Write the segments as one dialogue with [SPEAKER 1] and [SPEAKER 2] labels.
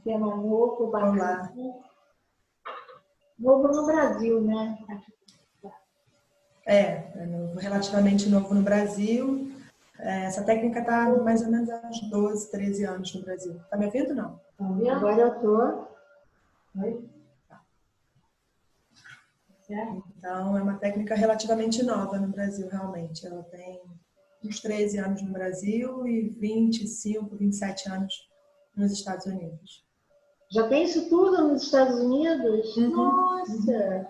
[SPEAKER 1] tema novo, bacana.
[SPEAKER 2] Olá.
[SPEAKER 1] Novo no Brasil, né?
[SPEAKER 2] Relativamente novo no Brasil. Essa técnica está mais ou menos há uns 12, 13 anos no Brasil. Está me ouvindo, não?
[SPEAKER 1] Agora eu estou.
[SPEAKER 2] Então, é uma técnica relativamente nova no Brasil, realmente. Ela tem uns 13 anos no Brasil e 25, 27 anos nos Estados Unidos.
[SPEAKER 1] Já tem isso tudo nos Estados Unidos?
[SPEAKER 2] Uhum.
[SPEAKER 1] Nossa!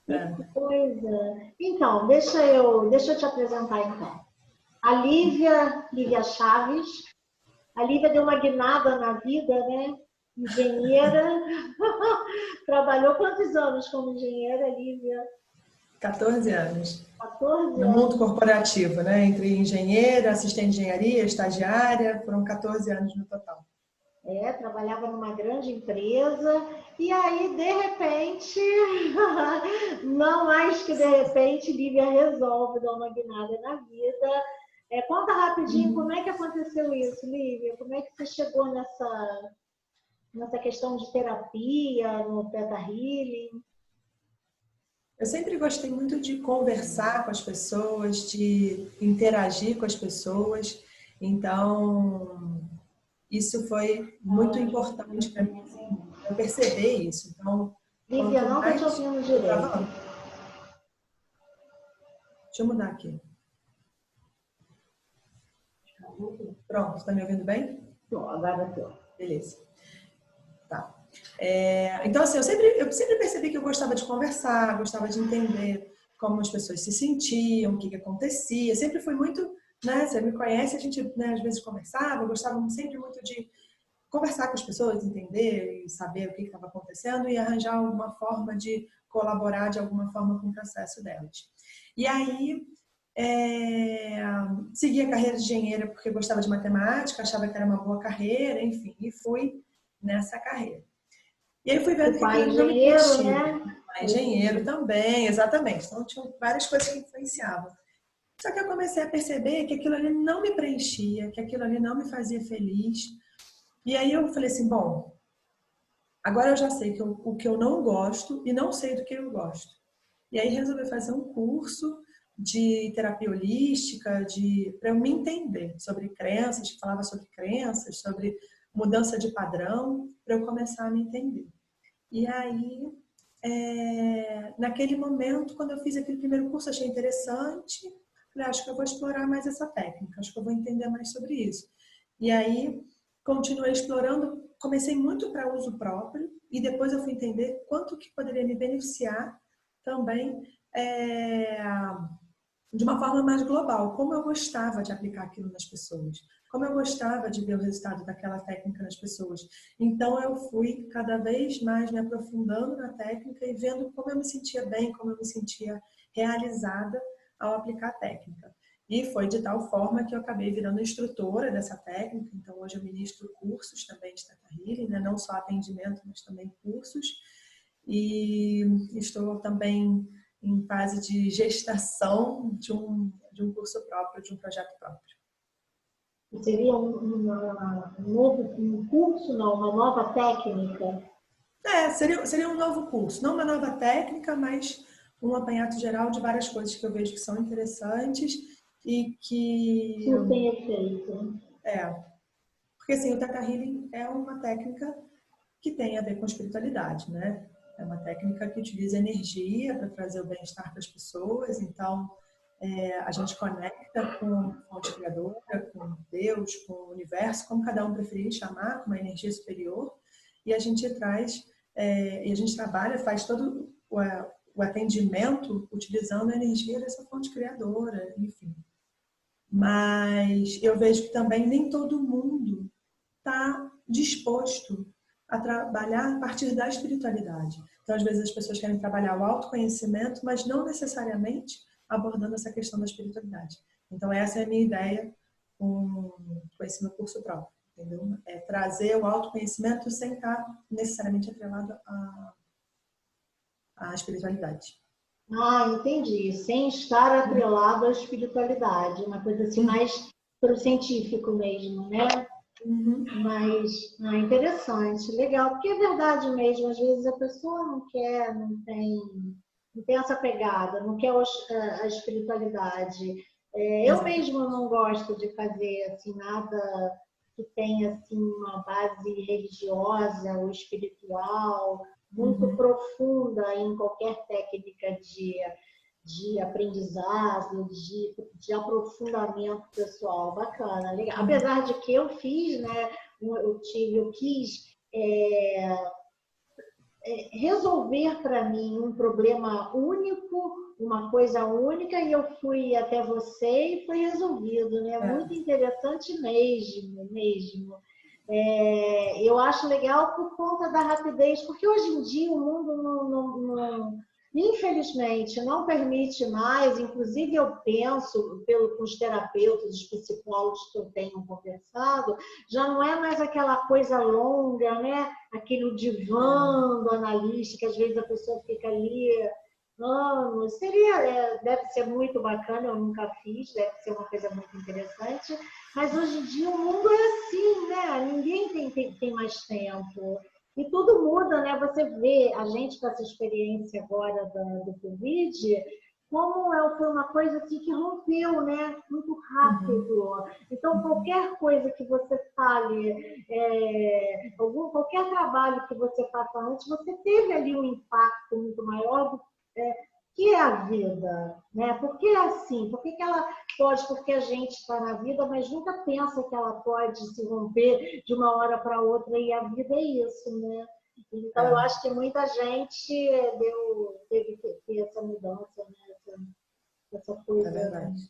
[SPEAKER 1] Que coisa! Então, deixa eu te apresentar então. A Lívia Chaves. A Lívia deu uma guinada na vida, né? Engenheira. Trabalhou quantos anos como engenheira, Lívia?
[SPEAKER 2] 14 anos.
[SPEAKER 1] 14
[SPEAKER 2] No mundo corporativo, né? Entre engenheira, assistente de engenharia, estagiária, foram 14 anos no total.
[SPEAKER 1] Trabalhava numa grande empresa e aí, de repente, não mais que de repente, Lívia resolve dar uma guinada na vida. Conta rapidinho como é que aconteceu isso, Lívia? Como é que você chegou nessa questão de terapia, no Theta Healing?
[SPEAKER 2] Eu sempre gostei muito de conversar com as pessoas, de interagir com as pessoas. Então, isso foi muito importante para mim, assim, eu perceber isso. Então,
[SPEAKER 1] Lívia,
[SPEAKER 2] quanto
[SPEAKER 1] não estou
[SPEAKER 2] mais...
[SPEAKER 1] te ouvindo direito.
[SPEAKER 2] Deixa eu mudar aqui. Pronto, está me ouvindo bem?
[SPEAKER 1] Estou, agora estou.
[SPEAKER 2] Beleza. Tá. Então, assim, eu sempre percebi que eu gostava de conversar, gostava de entender como as pessoas se sentiam, o que acontecia. Sempre fui muito, né? Você me conhece, a gente, né, às vezes conversava, eu gostava sempre muito de conversar com as pessoas, entender e saber o que estava acontecendo e arranjar alguma forma de colaborar de alguma forma com o processo delas. E aí, segui a carreira de engenheira porque gostava de matemática, achava que era uma boa carreira, enfim, e fui nessa carreira. E aí fui vendo que aquilo não me preenchia.
[SPEAKER 1] Né?
[SPEAKER 2] Engenheiro também, exatamente. Então, tinham várias coisas que influenciavam. Só que eu comecei a perceber que aquilo ali não me preenchia, que aquilo ali não me fazia feliz. E aí eu falei assim, bom, agora eu já sei o que eu não gosto e não sei do que eu gosto. E aí resolvi fazer um curso de terapia holística, para eu me entender sobre crenças, que falava sobre crenças, sobre mudança de padrão, para eu começar a me entender. E aí, naquele momento, quando eu fiz aquele primeiro curso, achei interessante. Falei, acho que eu vou explorar mais essa técnica, acho que eu vou entender mais sobre isso. E aí, continuei explorando, comecei muito para uso próprio e depois eu fui entender quanto que poderia me beneficiar também de uma forma mais global, como eu gostava de aplicar aquilo nas pessoas, como eu gostava de ver o resultado daquela técnica nas pessoas. Então eu fui cada vez mais me aprofundando na técnica e vendo como eu me sentia bem, como eu me sentia realizada ao aplicar a técnica. E foi de tal forma que eu acabei virando instrutora dessa técnica. Então hoje eu ministro cursos também de Theta Healing, né? Não só atendimento, mas também cursos. E estou também em fase de gestação de um curso próprio, de um projeto próprio.
[SPEAKER 1] Seria um curso, não, uma nova técnica?
[SPEAKER 2] Seria um novo curso. Não uma nova técnica, mas um apanhado geral de várias coisas que eu vejo que são interessantes e que...
[SPEAKER 1] Isso tem efeito.
[SPEAKER 2] Porque assim, o Theta Healing é uma técnica que tem a ver com espiritualidade, né? É uma técnica que utiliza energia para trazer o bem-estar para as pessoas. Então, a gente conecta com a fonte criadora, com Deus, com o universo, como cada um preferir chamar, com uma energia superior. E a gente e a gente trabalha, faz todo o atendimento utilizando a energia dessa fonte criadora, enfim. Mas eu vejo que também nem todo mundo está disposto a trabalhar a partir da espiritualidade. Então, às vezes, as pessoas querem trabalhar o autoconhecimento, mas não necessariamente abordando essa questão da espiritualidade. Então, essa é a minha ideia com esse meu curso próprio, entendeu? É trazer o autoconhecimento sem estar necessariamente atrelado à espiritualidade.
[SPEAKER 1] Entendi. Sem estar atrelado à espiritualidade. Uma coisa assim mais para o científico mesmo, né? Mas interessante, legal, porque é verdade mesmo, às vezes a pessoa não quer, não tem essa pegada, não quer a espiritualidade. Eu
[SPEAKER 2] Exato.
[SPEAKER 1] mesmo não gosto de fazer assim, nada que tenha assim, uma base religiosa ou espiritual muito profunda em qualquer técnica de aprendizado, de aprofundamento pessoal. Bacana, legal. Apesar de que eu fiz, né, eu quis resolver para mim um problema único, uma coisa única, e eu fui até você e foi resolvido, né? Muito interessante mesmo, mesmo. Eu acho legal por conta da rapidez, porque hoje em dia o mundo infelizmente não permite mais, inclusive eu penso, com os terapeutas, os psicólogos que eu tenho conversado, já não é mais aquela coisa longa, né? Aquele divã do analista, que às vezes a pessoa fica ali anos. Deve ser muito bacana, eu nunca fiz, deve ser uma coisa muito interessante, mas hoje em dia o mundo é assim, né? Ninguém tem mais tempo. E tudo muda, né? Você vê a gente com essa experiência agora do Covid, como foi uma coisa assim que rompeu, né? Muito rápido. Então, qualquer coisa que você fale, qualquer trabalho que você faça antes, você teve ali um impacto muito maior que é a vida, né? Por que é assim? Por que ela pode? Porque a gente está na vida, mas nunca pensa que ela pode se romper de uma hora para outra, e a vida é isso, né? Então, eu acho que muita gente teve que ter essa mudança, né? Essa
[SPEAKER 2] É
[SPEAKER 1] coisa.
[SPEAKER 2] verdade.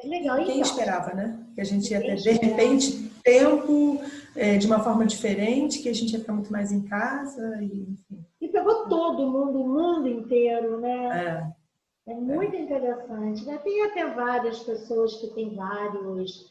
[SPEAKER 1] Legal,
[SPEAKER 2] Quem
[SPEAKER 1] então.
[SPEAKER 2] esperava, né? Que a gente ia
[SPEAKER 1] Ninguém
[SPEAKER 2] ter, de
[SPEAKER 1] esperava.
[SPEAKER 2] repente, tempo de uma forma diferente, que a gente ia ficar muito mais em casa, e enfim.
[SPEAKER 1] E pegou todo mundo, o mundo inteiro, né?
[SPEAKER 2] É,
[SPEAKER 1] É muito interessante, né? Tem até várias pessoas que têm vários.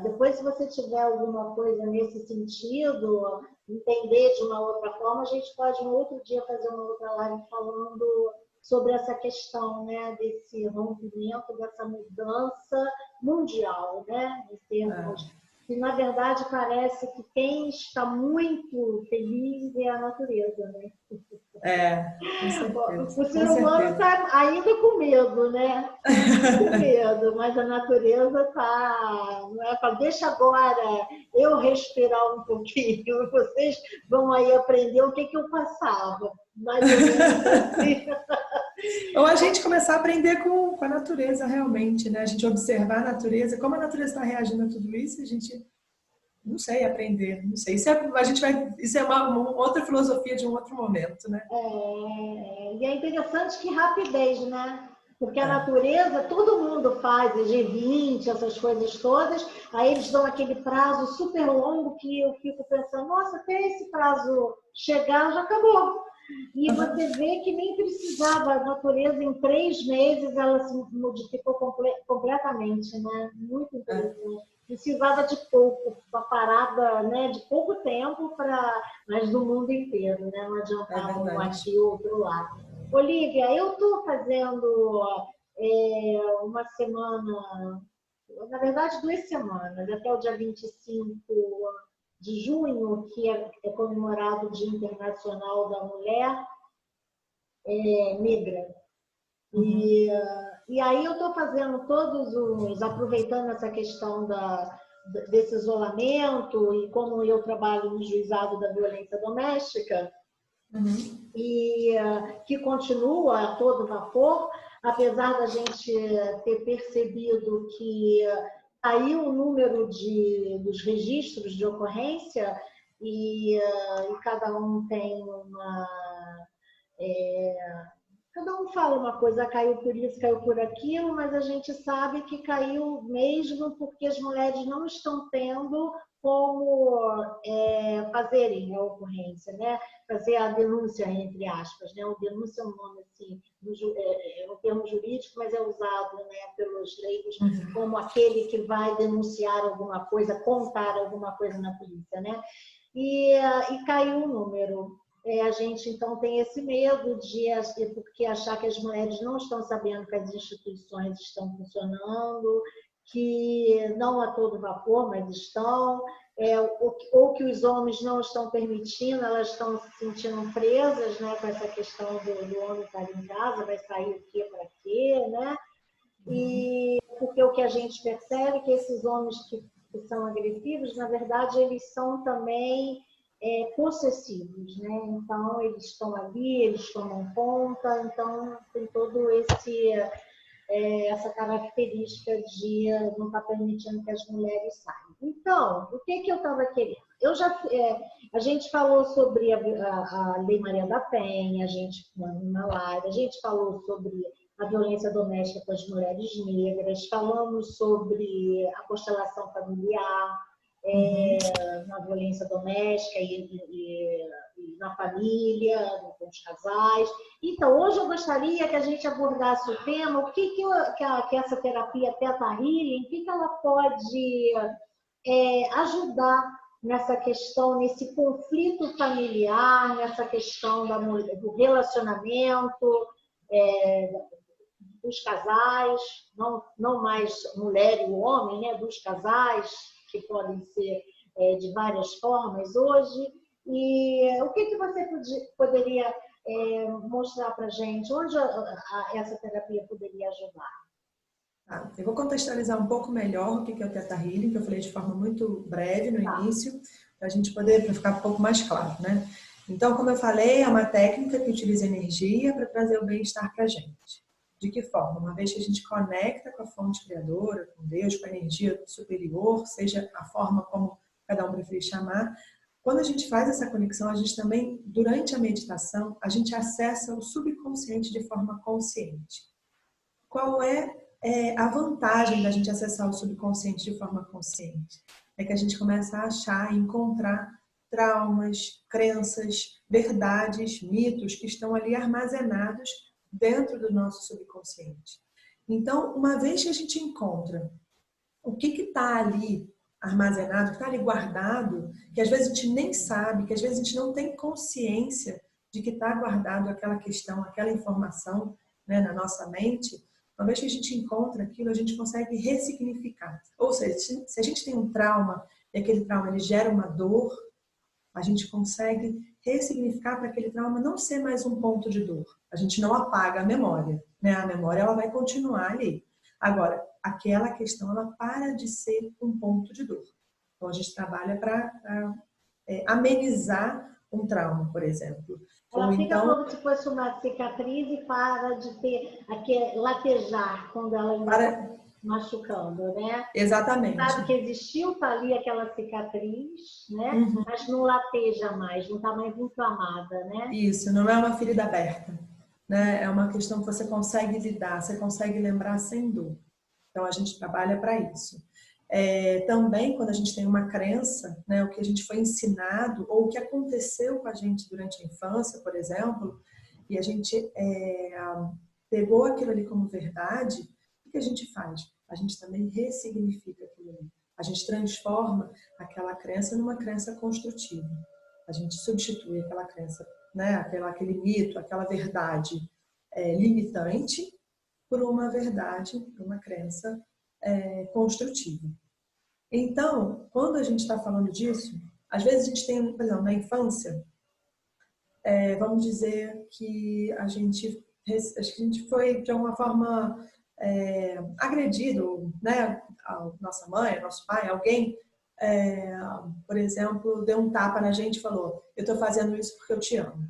[SPEAKER 1] Depois, se você tiver alguma coisa nesse sentido, entender de uma outra forma, a gente pode um outro dia fazer uma outra live falando sobre essa questão, né? Desse rompimento, dessa mudança mundial, né? Em termos. E, na verdade, parece que quem está muito feliz é a natureza, né?
[SPEAKER 2] com certeza,
[SPEAKER 1] O
[SPEAKER 2] com
[SPEAKER 1] ser humano
[SPEAKER 2] certeza.
[SPEAKER 1] está ainda com medo, né? Com medo, mas a natureza está. Não é, deixa agora eu respirar um pouquinho, vocês vão aí aprender o que eu passava. Mais ou menos assim.
[SPEAKER 2] Ou a gente começar a aprender com a natureza realmente, né? A gente observar a natureza, como a natureza está reagindo a tudo isso, a gente, não sei, aprender, não sei. Isso é uma outra filosofia de um outro momento, né?
[SPEAKER 1] E é interessante que rapidez, né? Porque a natureza, todo mundo faz, G20, essas coisas todas, aí eles dão aquele prazo super longo que eu fico pensando, nossa, até esse prazo chegar já acabou. E você vê que nem precisava, a natureza em 3 meses ela se modificou completamente, né? Muito interessante. Precisava de pouco, uma parada, né, de pouco tempo, mas do mundo inteiro, né? Não adiantava um aqui ou outro lá. Olivia, eu estou fazendo uma semana, na verdade 2 semanas, até o dia 25 de junho, que é comemorado o Dia Internacional da Mulher Negra. E aí eu estou fazendo aproveitando essa questão desse isolamento, e como eu trabalho no juizado da violência doméstica, e que continua a todo vapor, apesar da gente ter percebido que caiu o número dos registros de ocorrência, e cada um tem cada um fala uma coisa, caiu por isso, caiu por aquilo, mas a gente sabe que caiu mesmo porque as mulheres não estão tendo como fazerem a ocorrência, né? Fazer a denúncia, entre aspas, né? O denúncia é um nome assim, um termo jurídico, mas é usado, né, pelos leigos como aquele que vai denunciar alguma coisa, contar alguma coisa na polícia, né? E caiu o número. A gente, então, tem esse medo porque achar que as mulheres não estão sabendo que as instituições estão funcionando, que não a todo vapor, mas estão, ou que os homens não estão permitindo, elas estão se sentindo presas, né, com essa questão do homem estar em casa, vai sair o quê para quê, né? E porque o que a gente percebe é que esses homens que são agressivos, na verdade, eles são também possessivos, né? Então, eles estão ali, eles tomam conta, então tem todo essa característica de não estar permitindo que as mulheres saiam. Então, o que eu estava querendo? A gente falou sobre a Lei Maria da Penha, a gente na live, a gente falou sobre a violência doméstica com as mulheres negras, falamos sobre a constelação familiar, na violência doméstica e na família, com os casais. Então, hoje eu gostaria que a gente abordasse o tema, o que essa terapia Theta Healing, o que ela pode ajudar nessa questão, nesse conflito familiar, nessa questão do relacionamento, dos casais, não mais mulher e o homem, né, dos casais, que podem ser de várias formas hoje. E o que você poderia mostrar para a gente? Onde essa terapia poderia ajudar?
[SPEAKER 2] Eu vou contextualizar um pouco melhor o que é o Theta Healing, que eu falei de forma muito breve no início, para a gente poder ficar um pouco mais claro, né? Então, como eu falei, é uma técnica que utiliza energia para trazer o bem-estar para a gente. De que forma? Uma vez que a gente conecta com a fonte criadora, com Deus, com a energia superior, seja a forma como cada um preferir chamar, quando a gente faz essa conexão, a gente também, durante a meditação, a gente acessa o subconsciente de forma consciente. Qual é a vantagem da gente acessar o subconsciente de forma consciente? É que a gente começa a achar e encontrar traumas, crenças, verdades, mitos que estão ali armazenados dentro do nosso subconsciente. Então, uma vez que a gente encontra o que está ali armazenado, que está ali guardado, que às vezes a gente nem sabe, que às vezes a gente não tem consciência de que está guardado aquela questão, aquela informação, né, na nossa mente, uma vez que a gente encontra aquilo, a gente consegue ressignificar. Ou seja, se a gente tem um trauma e aquele trauma ele gera uma dor, a gente consegue ressignificar para aquele trauma não ser mais um ponto de dor. A gente não apaga a memória, né? A memória ela vai continuar ali. Agora, aquela questão ela para de ser um ponto de dor. Então a gente trabalha para amenizar um trauma, por exemplo.
[SPEAKER 1] Ela fica como se fosse uma cicatriz e para de ter latejar quando ela está machucando, né?
[SPEAKER 2] Exatamente.
[SPEAKER 1] Sabe que existiu, está ali aquela cicatriz, né? Mas não lateja mais, não está mais inflamada, né?
[SPEAKER 2] Isso, não é uma ferida aberta, né? É uma questão que você consegue lidar, você consegue lembrar sem dor. Então a gente trabalha para isso. Também quando a gente tem uma crença, né, o que a gente foi ensinado ou o que aconteceu com a gente durante a infância, por exemplo, e a gente pegou aquilo ali como verdade, o que a gente faz? A gente também ressignifica aquilo ali. A gente transforma aquela crença numa crença construtiva. A gente substitui aquela crença, né, aquele mito, aquela verdade limitante por uma verdade, por uma crença construtiva. Então, quando a gente está falando disso, às vezes a gente tem, por exemplo, na infância, vamos dizer que a gente foi de alguma forma agredido, né? A nossa mãe, nosso pai, alguém, por exemplo, deu um tapa na gente e falou: eu estou fazendo isso porque eu te amo.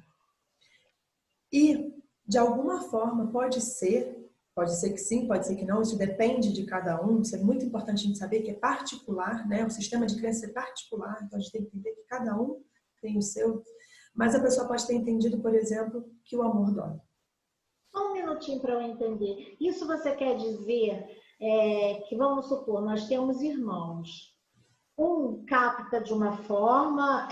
[SPEAKER 2] E, de alguma forma, pode ser que sim, pode ser que não, isso depende de cada um, isso é muito importante a gente saber que é particular, né? O sistema de crença é particular, então a gente tem que entender que cada um tem o seu, mas a pessoa pode ter entendido, por exemplo, que o amor dói.
[SPEAKER 1] Só um minutinho para eu entender. Isso você quer dizer que, vamos supor, nós temos irmãos. Um capta de uma forma,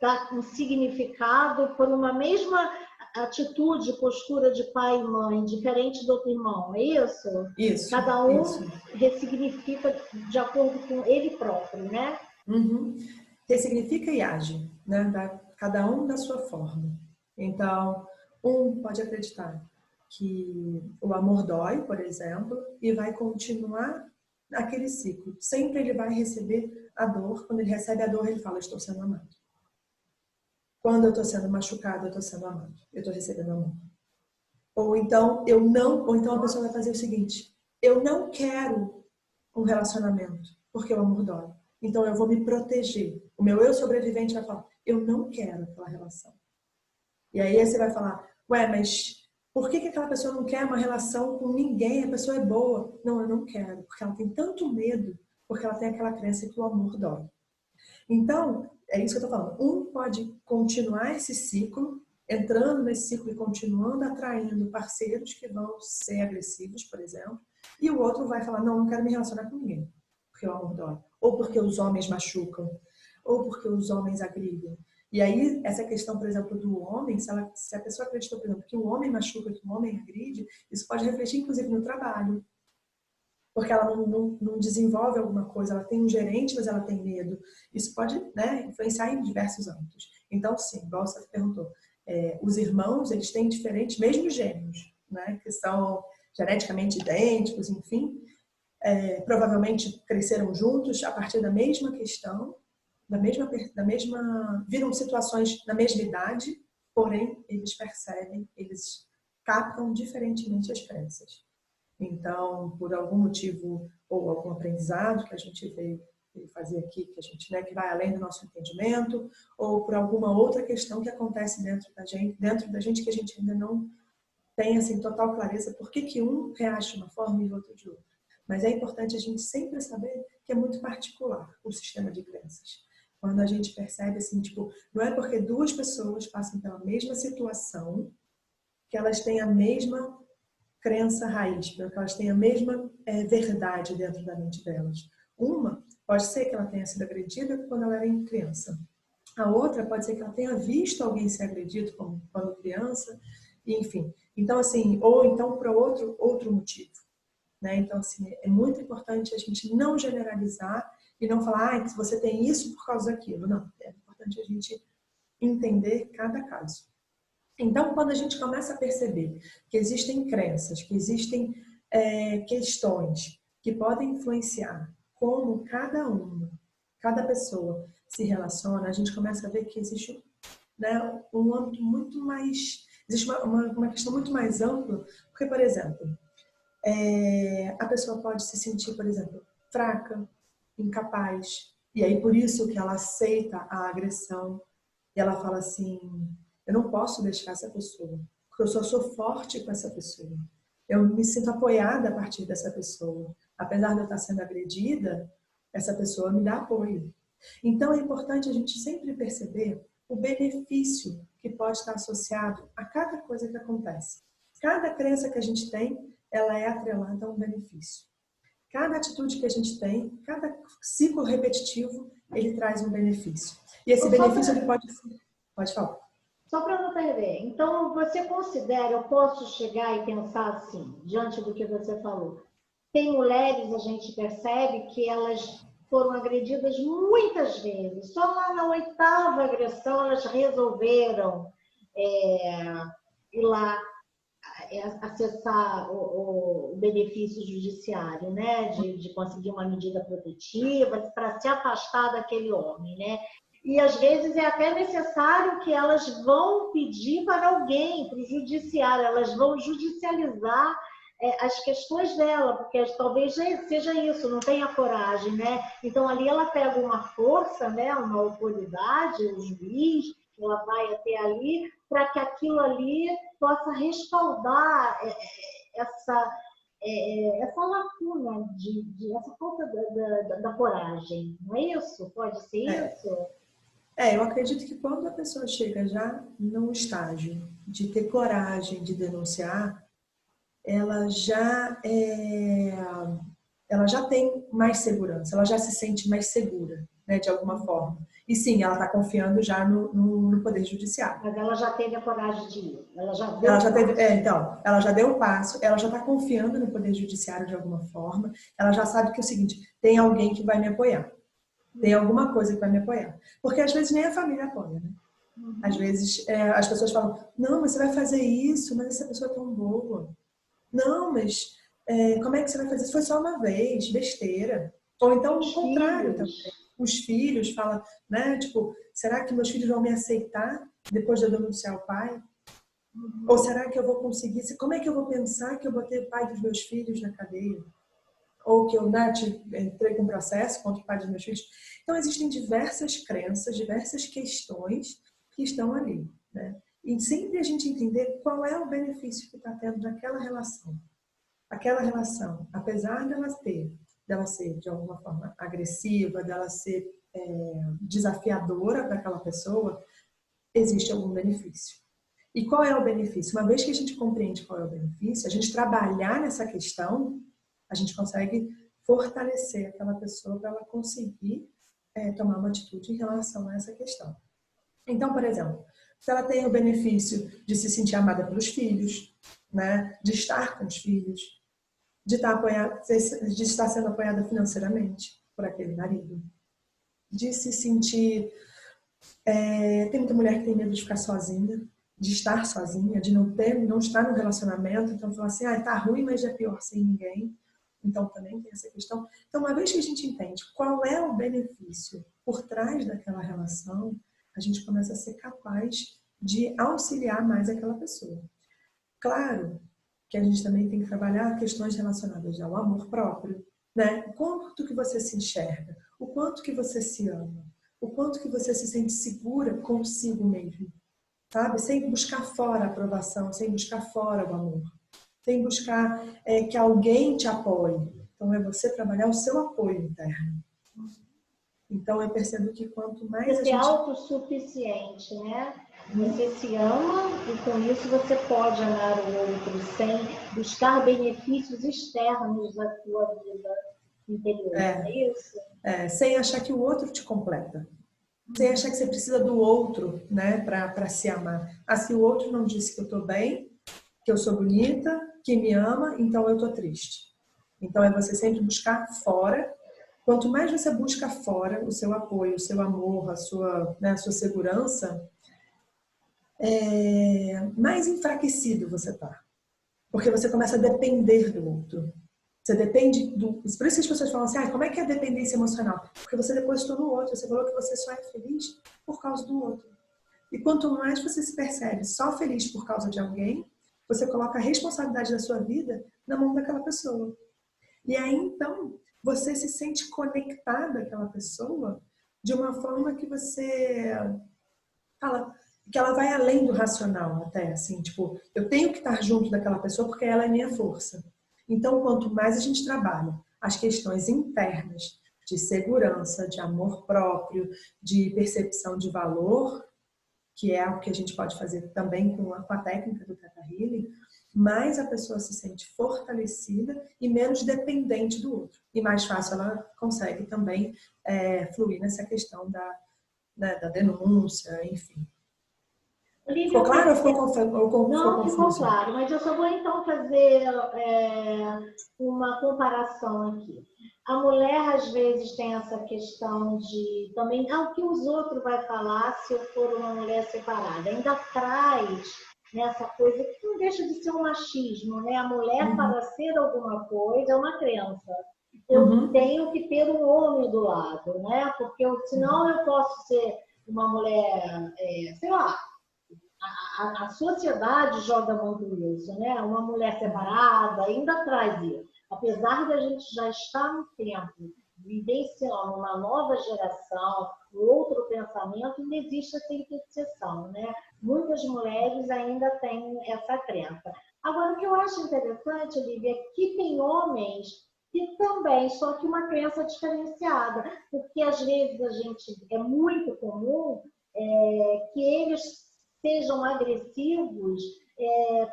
[SPEAKER 1] dá um significado por uma mesma atitude, postura de pai e mãe, diferente do outro irmão, é isso?
[SPEAKER 2] Isso.
[SPEAKER 1] Cada um
[SPEAKER 2] isso.
[SPEAKER 1] ressignifica de acordo com ele próprio, né?
[SPEAKER 2] Ressignifica e age, né? Cada um da sua forma. Então, um pode acreditar que o amor dói, por exemplo, e vai continuar naquele ciclo. Sempre ele vai receber a dor. Quando ele recebe a dor, ele fala, estou sendo amado. Quando eu estou sendo machucado, eu estou sendo amado. Eu estou recebendo amor. Ou então a pessoa vai fazer o seguinte, eu não quero um relacionamento, porque o amor dói. Então eu vou me proteger. O meu eu sobrevivente vai falar, eu não quero aquela relação. E aí você vai falar, ué, mas por que aquela pessoa não quer uma relação com ninguém? A pessoa é boa. Não, eu não quero, porque ela tem tanto medo, porque ela tem aquela crença que o amor dói. Então, é isso que eu estou falando. Um pode continuar esse ciclo, entrando nesse ciclo e continuando atraindo parceiros que vão ser agressivos, por exemplo, e o outro vai falar, não quero me relacionar com ninguém, porque o amor dói. Ou porque os homens machucam, ou porque os homens agridem. E aí, essa questão, por exemplo, do homem, se a pessoa acreditou, por exemplo, que o homem machuca, que o homem agride, isso pode refletir, inclusive, no trabalho. Porque ela não desenvolve alguma coisa, ela tem um gerente, mas ela tem medo. Isso pode, né, influenciar em diversos âmbitos. Então, sim, igual você perguntou, os irmãos, eles têm diferentes, mesmo gêmeos, né, que são geneticamente idênticos, enfim, provavelmente cresceram juntos a partir da mesma questão, viram situações na mesma idade, porém, eles percebem, eles captam diferentemente as crenças. Então, por algum motivo ou algum aprendizado que a gente veio fazer aqui, que a gente, né, que vai além do nosso entendimento, ou por alguma outra questão que acontece dentro da gente que a gente ainda não tem assim total clareza por que um reage de uma forma e o outro de outra. Mas é importante a gente sempre saber que é muito particular o sistema de crenças. Quando a gente percebe assim, tipo, não é porque duas pessoas passam pela mesma situação que elas têm a mesma crença raiz, porque elas têm a mesma verdade dentro da mente delas. Uma pode ser que ela tenha sido agredida quando ela era criança. A outra pode ser que ela tenha visto alguém ser agredido quando criança, enfim. Então, assim, ou então para outro motivo. Né? Então, assim, é muito importante a gente não generalizar e não falar, que você tem isso por causa daquilo. Não, é importante a gente entender cada caso. Então, quando a gente começa a perceber que existem crenças, que existem questões que podem influenciar como cada pessoa se relaciona, a gente começa a ver que existe, né, um âmbito muito mais... Existe uma questão muito mais ampla, porque, por exemplo, a pessoa pode se sentir, por exemplo, fraca, incapaz, e aí por isso que ela aceita a agressão, e ela fala assim, eu não posso deixar essa pessoa, porque eu só sou forte com essa pessoa. Eu me sinto apoiada a partir dessa pessoa. Apesar de eu estar sendo agredida, essa pessoa me dá apoio. Então é importante a gente sempre perceber o benefício que pode estar associado a cada coisa que acontece. Cada crença que a gente tem, ela é atrelada a um benefício. Cada atitude que a gente tem, cada ciclo repetitivo, ele traz um benefício. E esse benefício ele pode ser... Pode falar.
[SPEAKER 1] Só para não perder. Então, você considera, eu posso chegar e pensar assim, diante do que você falou. Tem mulheres, a gente percebe que elas foram agredidas muitas vezes. Só lá na 8ª agressão elas resolveram ir lá acessar o benefício judiciário, né? De conseguir uma medida protetiva para se afastar daquele homem, né? E às vezes é até necessário que elas vão pedir para alguém, para o judiciário, elas vão judicializar as questões dela, porque talvez seja isso, não tenha coragem, né? Então ali ela pega uma força, né? Uma autoridade, um juiz, ela vai até ali para que aquilo ali possa respaldar essa lacuna, essa falta da coragem, não é isso? Pode ser isso?
[SPEAKER 2] Eu acredito que quando a pessoa chega já num estágio de ter coragem de denunciar, ela já tem mais segurança, ela já se sente mais segura, né, de alguma forma. E sim, ela está confiando já no Poder Judiciário.
[SPEAKER 1] Mas ela já teve a coragem de ir. Ela já
[SPEAKER 2] deu o passo, ela já está confiando no Poder Judiciário de alguma forma, ela já sabe que é o seguinte, tem alguém que vai me apoiar. Tem alguma coisa que vai me apoiar. Porque às vezes nem a família apoia, né? Às vezes as pessoas falam, não, mas você vai fazer isso, mas essa pessoa é tão boa. Não, mas Como é que você vai fazer? Foi só uma vez, besteira. Ou então o
[SPEAKER 1] Os
[SPEAKER 2] contrário também.
[SPEAKER 1] filhos.
[SPEAKER 2] Os filhos falam, né? Tipo, será que meus filhos vão me aceitar depois de eu denunciar o pai? Ou será que eu vou conseguir? Como é que eu vou pensar que eu botei o pai dos meus filhos na cadeia? Ou que eu, né, entrei com um processo contra o pai dos meus filhos? Então, existem diversas crenças, diversas questões que estão ali, né? E sempre a gente entender qual é o benefício que está tendo naquela relação. Aquela relação, apesar dela ser de alguma forma agressiva, dela ser desafiadora para aquela pessoa, existe algum benefício. E qual é o benefício? Uma vez que a gente compreende qual é o benefício, a gente trabalhar nessa questão, a gente consegue fortalecer aquela pessoa para ela conseguir tomar uma atitude em relação a essa questão. Então, por exemplo, se ela tem o benefício de se sentir amada pelos filhos, né, de estar com os filhos, de estar sendo apoiada financeiramente por aquele marido, de se sentir... tem muita mulher que tem medo de ficar sozinha, de estar sozinha, de não estar no relacionamento, então fala assim, tá ruim, mas é pior sem ninguém. Então também tem essa questão. Então, uma vez que a gente entende qual é o benefício por trás daquela relação, a gente começa a ser capaz de auxiliar mais aquela pessoa. Claro que a gente também tem que trabalhar questões relacionadas ao amor próprio, né? O quanto que você se enxerga, o quanto que você se ama, o quanto que você se sente segura consigo mesmo, sabe? Sem buscar fora a aprovação, sem buscar fora o amor, sem buscar que alguém te apoie. Então, é você trabalhar o seu apoio interno. Então, eu percebo que quanto mais
[SPEAKER 1] Você
[SPEAKER 2] a
[SPEAKER 1] ser
[SPEAKER 2] gente...
[SPEAKER 1] autossuficiente, né? Você se ama e com isso você pode amar o outro sem buscar benefícios externos da sua vida interior, é isso?
[SPEAKER 2] sem achar que o outro te completa. Sem achar que você precisa do outro, né, para se amar. Se o outro não disse que eu estou bem, que eu sou bonita, que me ama, então eu estou triste. Então é você sempre buscar fora. Quanto mais você busca fora o seu apoio, o seu amor, a sua segurança, mais enfraquecido você está. Porque você começa a depender do outro. Você depende do... Por isso que as pessoas falam assim, como é que é a dependência emocional? Porque você depositou no outro, você falou que você só é feliz por causa do outro. E quanto mais você se percebe só feliz por causa de alguém, você coloca a responsabilidade da sua vida na mão daquela pessoa. E aí, então, você se sente conectada àquela pessoa de uma forma que você fala que ela vai além do racional até, assim, tipo, eu tenho que estar junto daquela pessoa porque ela é minha força. Então, quanto mais a gente trabalha as questões internas de segurança, de amor próprio, de percepção de valor, que é o que a gente pode fazer também com a técnica do Theta Healing, mais a pessoa se sente fortalecida e menos dependente do outro. E mais fácil ela consegue também fluir nessa questão da denúncia, enfim.
[SPEAKER 1] Olivia,
[SPEAKER 2] Ficou claro ou ficou
[SPEAKER 1] não ficou
[SPEAKER 2] confuso?
[SPEAKER 1] claro, mas eu só vou então fazer uma comparação aqui. A mulher às vezes tem essa questão de também, o que os outros vão falar se eu for uma mulher separada. Ainda traz nessa coisa que não deixa de ser um machismo, né? A mulher para ser alguma coisa é uma crença. Eu tenho que ter um homem do lado, né? Porque senão eu posso ser uma mulher, sei lá, a sociedade joga muito isso, né? Uma mulher separada ainda traz isso. Apesar da gente já estar no tempo vivenciando uma nova geração, outro pensamento, ainda existe essa interseção, né? Muitas mulheres ainda têm essa crença. Agora, o que eu acho interessante, Olivia, é que tem homens que também, só que uma crença diferenciada, porque às vezes é muito comum que eles sejam agressivos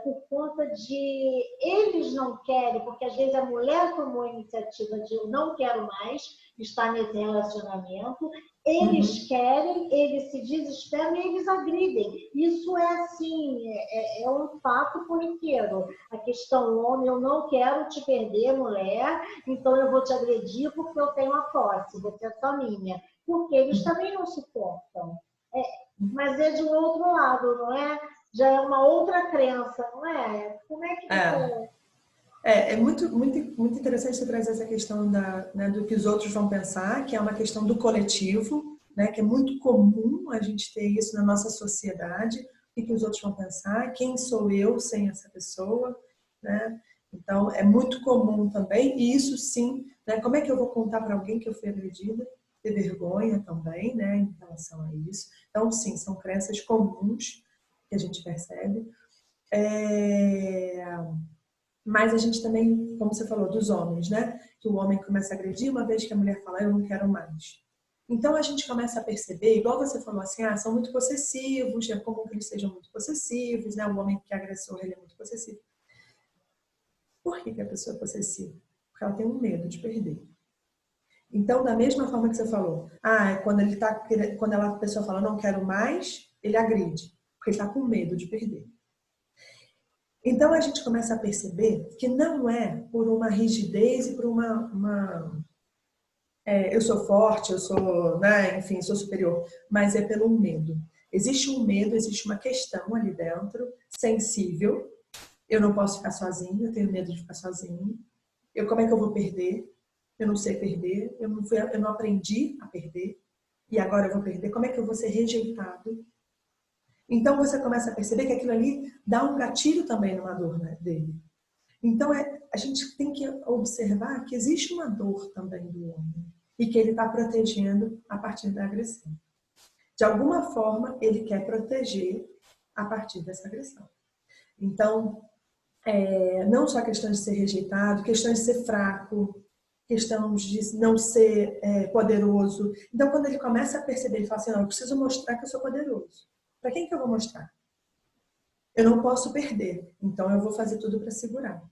[SPEAKER 1] por conta de eles não querem, porque às vezes a mulher tomou a iniciativa de eu não quero mais estar nesse relacionamento, eles querem, eles se desesperam e eles agridem. Isso é assim, é um fato corriqueiro. A questão homem, eu não quero te perder, mulher, então eu vou te agredir porque eu tenho a posse, você é só minha. Porque eles também não suportam. Mas é de um outro lado, não é? Já é uma outra crença, não é? Como é que você...
[SPEAKER 2] É muito interessante você trazer essa questão né, do que os outros vão pensar, que é uma questão do coletivo, né, que é muito comum a gente ter isso na nossa sociedade, o que os outros vão pensar, quem sou eu sem essa pessoa, né? Então, é muito comum também, e isso sim, né, como é que eu vou contar para alguém que eu fui agredida? Ter vergonha também, né, em relação a isso. Então, sim, são crenças comuns que a gente percebe. Mas a gente também, como você falou, dos homens, né? Que o homem começa a agredir uma vez que a mulher fala, eu não quero mais. Então a gente começa a perceber, igual você falou assim, são muito possessivos, é comum que eles sejam muito possessivos, né? O homem que é agressor, ele é muito possessivo. Por que a pessoa é possessiva? Porque ela tem um medo de perder. Então, da mesma forma que você falou, quando a pessoa fala, não quero mais, ele agride, porque ele está com medo de perder. Então a gente começa a perceber que não é por uma rigidez e por eu sou forte, eu sou, né, enfim, sou superior, mas é pelo medo. Existe um medo, existe uma questão ali dentro, sensível. Eu não posso ficar sozinho, eu tenho medo de ficar sozinho. Como é que eu vou perder? Eu não sei perder, eu não aprendi a perder e agora eu vou perder. Como é que eu vou ser rejeitado? Então você começa a perceber que aquilo ali dá um gatilho também numa dor, né, dele. Então a gente tem que observar que existe uma dor também do homem e que ele está protegendo a partir da agressão. De alguma forma ele quer proteger a partir dessa agressão. Então não só a questão de ser rejeitado, questão de ser fraco, questão de não ser poderoso. Então quando ele começa a perceber, ele fala assim, não, eu preciso mostrar que eu sou poderoso. Para quem que eu vou mostrar? Eu não posso perder, então eu vou fazer tudo para segurar.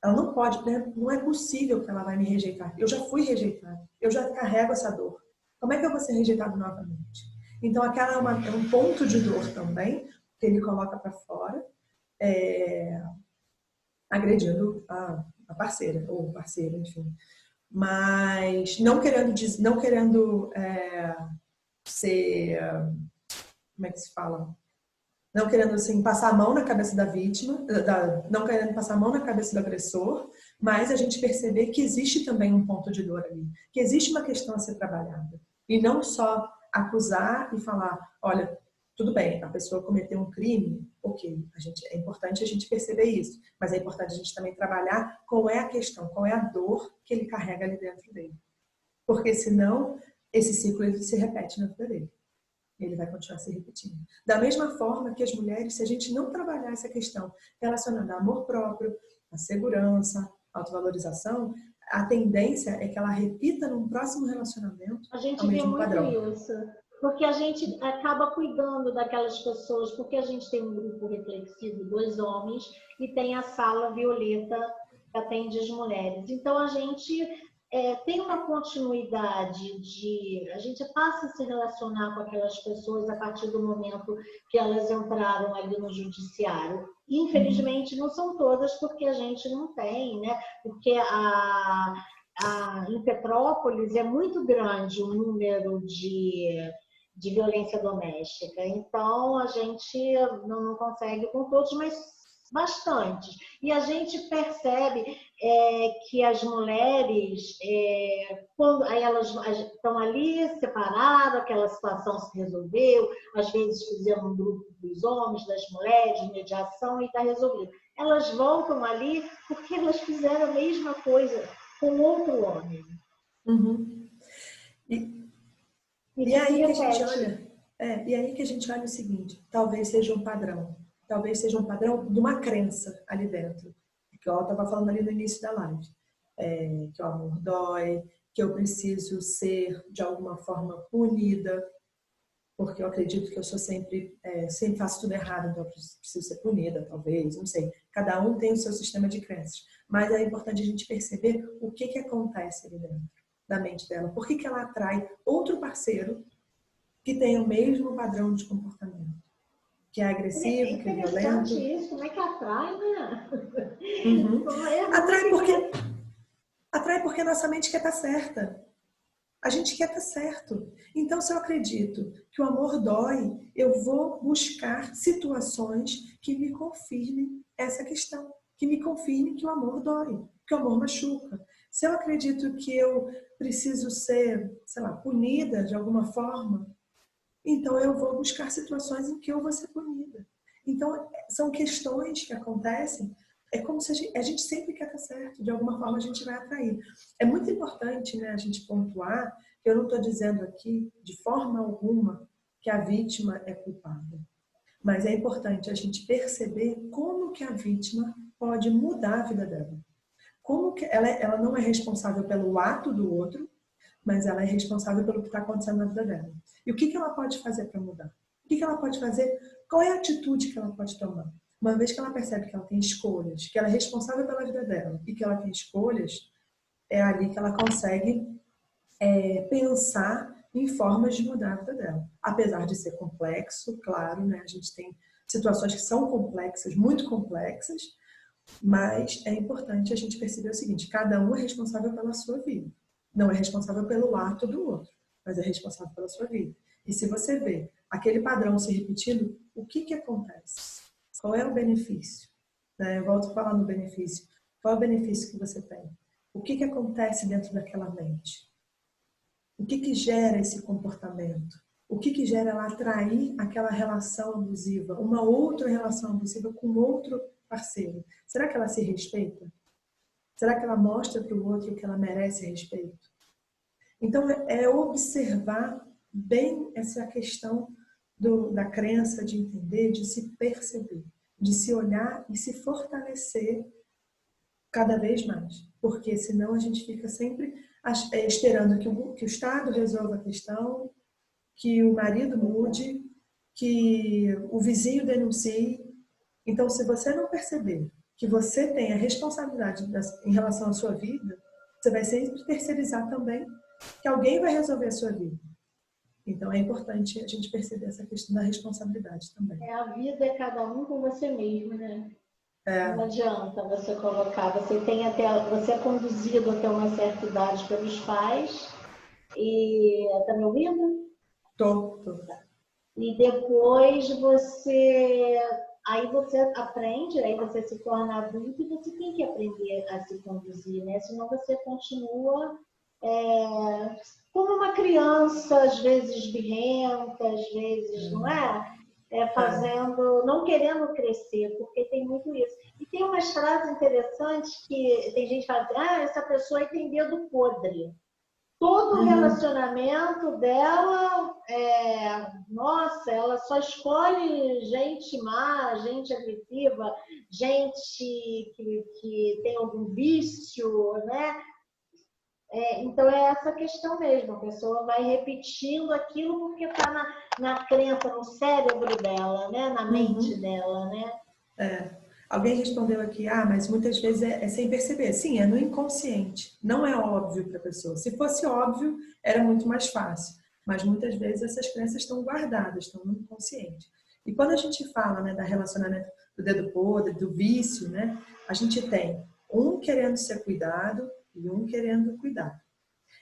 [SPEAKER 2] Ela não pode, né? Não é possível que ela vai me rejeitar. Eu já fui rejeitada, eu já carrego essa dor. Como é que eu vou ser rejeitado novamente? Então aquela é um ponto de dor também, que ele coloca para fora, agredindo a parceira, ou parceiro, enfim. Mas não querendo ser, como é que se fala? Não querendo assim, passar a mão na cabeça da vítima, não querendo passar a mão na cabeça do agressor, mas a gente perceber que existe também um ponto de dor ali, que existe uma questão a ser trabalhada. E não só acusar e falar, olha, tudo bem, a pessoa cometeu um crime, ok, é importante a gente perceber isso, mas é importante a gente também trabalhar qual é a questão, qual é a dor que ele carrega ali dentro dele. Porque senão, esse ciclo ele se repete na vida dele. Ele vai continuar se repetindo. Da mesma forma que as mulheres, se a gente não trabalhar essa questão relacionada ao amor próprio, à segurança, à autovalorização, a tendência é que ela repita num próximo relacionamento
[SPEAKER 1] a gente
[SPEAKER 2] o
[SPEAKER 1] vê
[SPEAKER 2] mesmo
[SPEAKER 1] muito
[SPEAKER 2] padrão.
[SPEAKER 1] isso. Porque a gente acaba cuidando daquelas pessoas, porque a gente tem um grupo reflexivo, 2 homens, e tem a sala violeta que atende as mulheres. Então a gente tem uma continuidade a gente passa a se relacionar com aquelas pessoas a partir do momento que elas entraram ali no judiciário. Infelizmente não são todas, porque a gente não tem, né? Porque em Petrópolis é muito grande o número de violência doméstica. Então, a gente não consegue com todos, mas bastante. E a gente percebe que as mulheres, quando elas estão ali separadas, aquela situação se resolveu, às vezes fizeram um grupo dos homens, das mulheres, de mediação, e está resolvido. Elas voltam ali porque elas fizeram a mesma coisa com outro homem.
[SPEAKER 2] Uhum. E aí que a gente olha, e aí que a gente olha o seguinte, talvez seja um padrão de uma crença ali dentro, que eu estava falando ali no início da live, que o amor dói, que eu preciso ser de alguma forma punida, porque eu acredito que eu sou sempre faço tudo errado, então eu preciso ser punida, talvez, não sei. Cada um tem o seu sistema de crenças, mas é importante a gente perceber o que acontece ali dentro da mente dela, por que ela atrai outro parceiro que tem o mesmo padrão de comportamento, que é agressivo, que é violento.
[SPEAKER 1] Isso, como é que atrai, né?
[SPEAKER 2] Uhum. Atrai porque nossa mente quer estar certa. A gente quer estar certo. Então, se eu acredito que o amor dói, eu vou buscar situações que me confirmem essa questão. que me confirme que o amor dói, que o amor machuca. Se eu acredito que eu preciso ser, sei lá, punida de alguma forma, então eu vou buscar situações em que eu vou ser punida. Então, são questões que acontecem, é como se a gente sempre quer estar certo, de alguma forma a gente vai atrair. É muito importante, né, a gente pontuar que eu não estou dizendo aqui, de forma alguma, que a vítima é culpada. Mas é importante a gente perceber como que a vítima pode mudar a vida dela. Como que ela não é responsável pelo ato do outro, mas ela é responsável pelo que está acontecendo na vida dela. E o que ela pode fazer para mudar? O que ela pode fazer? Qual é a atitude que ela pode tomar? Uma vez que ela percebe que ela tem escolhas, que ela é responsável pela vida dela e que ela tem escolhas, é ali que ela consegue pensar em formas de mudar a vida dela. Apesar de ser complexo, claro, né? A gente tem situações que são complexas, muito complexas, mas é importante a gente perceber o seguinte: cada um é responsável pela sua vida. Não é responsável pelo ato do outro, mas é responsável pela sua vida. E se você vê aquele padrão se repetindo, o que acontece? Qual é o benefício? Né? Eu volto a falar no benefício. Qual é o benefício que você tem? O que acontece dentro daquela mente? O que gera esse comportamento? O que gera ela atrair aquela relação abusiva, uma outra relação abusiva com outro parceiro? Será que ela se respeita? Será que ela mostra para o outro que ela merece respeito? Então, é observar bem essa questão da crença, de entender, de se perceber, de se olhar e se fortalecer cada vez mais. Porque senão a gente fica sempre esperando que o Estado resolva a questão, que o marido mude, que o vizinho denuncie. Então, se você não perceber que você tem a responsabilidade em relação à sua vida, você vai sempre terceirizar também que alguém vai resolver a sua vida. Então, é importante a gente perceber essa questão da responsabilidade também.
[SPEAKER 1] A vida é cada um com você mesmo, né?
[SPEAKER 2] É.
[SPEAKER 1] Não adianta você colocar, você é conduzido até uma certa idade pelos pais e tá me ouvindo?
[SPEAKER 2] Tô.
[SPEAKER 1] E depois aí você aprende, aí você se torna adulto e você tem que aprender a se conduzir, né? Senão você continua como uma criança, às vezes birrenta, às vezes, não é? Fazendo, não querendo crescer, porque tem muito isso. E tem umas frases interessantes que tem gente que fala assim, essa pessoa aí tem dedo podre. Todo o relacionamento dela, nossa, ela só escolhe gente má, gente agressiva, gente que tem algum vício, né? Então é essa questão mesmo, a pessoa vai repetindo aquilo porque está na crença, no cérebro dela, né? Na mente dela, né?
[SPEAKER 2] Alguém respondeu aqui, mas muitas vezes é sem perceber. Sim, é no inconsciente. Não é óbvio para a pessoa. Se fosse óbvio, era muito mais fácil. Mas muitas vezes essas crenças estão guardadas, estão no inconsciente. E quando a gente fala, né, da relacionamento do dedo podre, do vício, né, a gente tem um querendo ser cuidado e um querendo cuidar.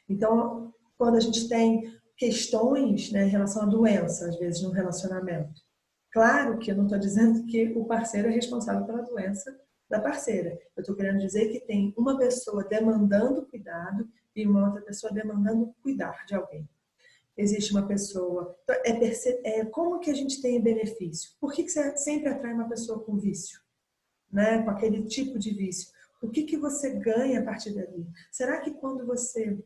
[SPEAKER 2] Então, quando a gente tem questões, né, em relação à doença, às vezes no relacionamento, claro que eu não estou dizendo que o parceiro é responsável pela doença da parceira. Eu estou querendo dizer que tem uma pessoa demandando cuidado e uma outra pessoa demandando cuidar de alguém. Existe uma pessoa... como que a gente tem benefício? Por que você sempre atrai uma pessoa com vício? Né? Com aquele tipo de vício? O que você ganha a partir dali? Será que quando você,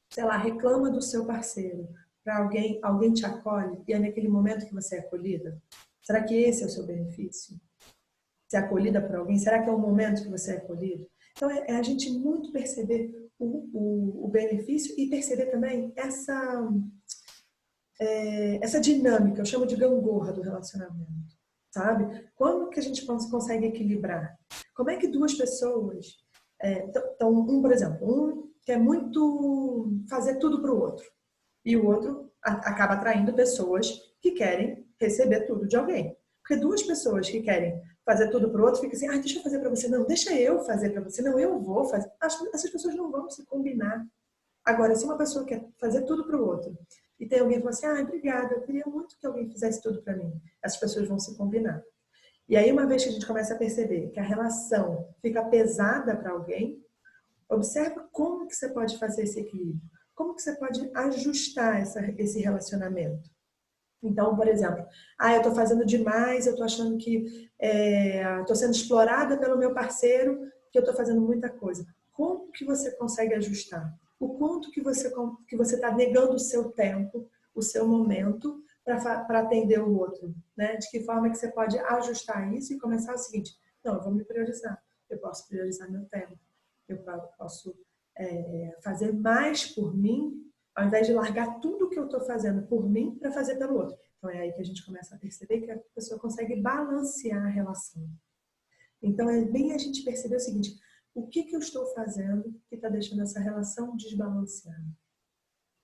[SPEAKER 2] sei lá, reclama do seu parceiro para alguém te acolhe e é naquele momento que você é acolhida? Será que esse é o seu benefício? Ser acolhida por alguém? Será que é o momento que você é acolhida? Então, é a gente muito perceber o benefício e perceber também essa dinâmica, eu chamo de gangorra do relacionamento, sabe? Como que a gente consegue equilibrar? Como é que duas pessoas... por exemplo, um quer muito fazer tudo para o outro e o outro acaba atraindo pessoas que querem receber tudo de alguém. Porque duas pessoas que querem fazer tudo para o outro ficam assim, deixa eu fazer para você, não, deixa eu fazer para você, não, eu vou fazer. Essas pessoas não vão se combinar. Agora, se uma pessoa quer fazer tudo para o outro e tem alguém que fala assim, obrigada, eu queria muito que alguém fizesse tudo para mim, essas pessoas vão se combinar. E aí, uma vez que a gente começa a perceber que a relação fica pesada para alguém, observa como que você pode fazer esse equilíbrio. Como que você pode ajustar esse relacionamento. Então, por exemplo, eu estou fazendo demais, eu estou achando que estou sendo explorada pelo meu parceiro, que eu estou fazendo muita coisa. Como que você consegue ajustar? O quanto que você está negando o seu tempo, o seu momento, para atender o outro, né? De que forma que você pode ajustar isso e começar o seguinte: não, eu vou me priorizar. Eu posso priorizar meu tempo. Eu posso fazer mais por mim, ao invés de largar tudo que eu estou fazendo por mim para fazer pelo outro. Então é aí que a gente começa a perceber que a pessoa consegue balancear a relação. Então é bem a gente perceber o seguinte: o que eu estou fazendo que está deixando essa relação desbalanceada?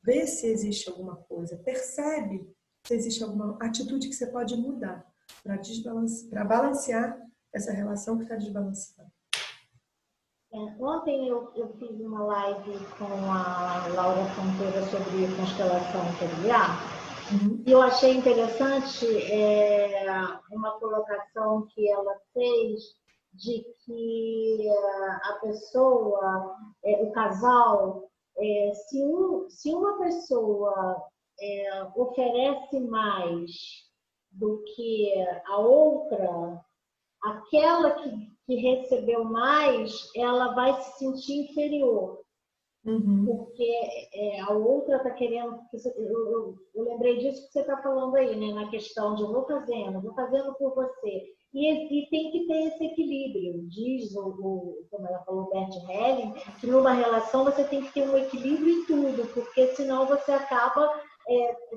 [SPEAKER 2] Vê se existe alguma coisa, percebe se existe alguma atitude que você pode mudar para balancear essa relação que está desbalanceada.
[SPEAKER 1] Ontem eu fiz uma live com a Laura Fontoura sobre constelação familiar. E eu achei interessante uma colocação que ela fez de que a pessoa, o casal, se uma pessoa oferece mais do que a outra, aquela que recebeu mais, ela vai se sentir inferior. Porque a outra está querendo... Eu lembrei disso que você está falando aí, né? Na questão de eu vou fazendo por você. E tem que ter esse equilíbrio. Diz, como ela falou, o Bert Helling, que numa relação você tem que ter um equilíbrio em tudo, porque senão você acaba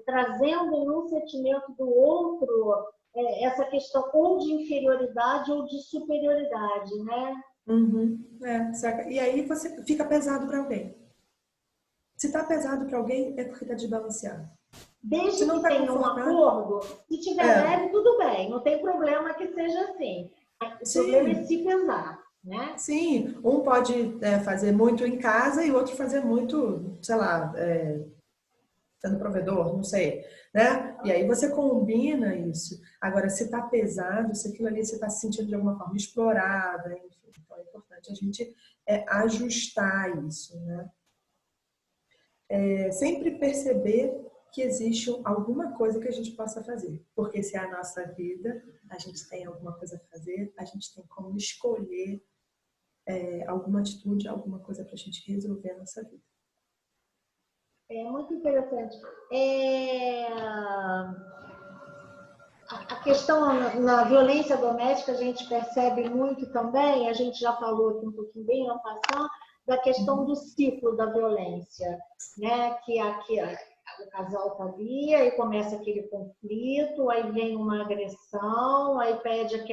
[SPEAKER 1] trazendo num sentimento do outro essa questão ou de inferioridade ou de superioridade, né?
[SPEAKER 2] E aí você fica pesado para alguém. Se está pesado para alguém, é porque está desbalanceado.
[SPEAKER 1] Desde que tenha um acordo, se tiver leve, tudo bem. Não tem problema que seja assim. O problema é se pesar, né?
[SPEAKER 2] Sim, um pode fazer muito em casa e o outro fazer muito, sei lá, sendo provedor, não sei, né? E aí você combina isso. Agora, se está pesado, se aquilo ali você está se sentindo de alguma forma explorada, enfim, então é importante a gente ajustar isso, né? Sempre perceber que existe alguma coisa que a gente possa fazer. Porque se é a nossa vida, a gente tem alguma coisa a fazer, a gente tem como escolher alguma atitude, alguma coisa para a gente resolver a nossa vida.
[SPEAKER 1] É muito interessante. A questão na violência doméstica a gente percebe muito também, a gente já falou aqui um pouquinho bem no passado, da questão do ciclo da violência, né? Que aqui o casal está ali, aí começa aquele conflito, aí vem uma agressão, aí pede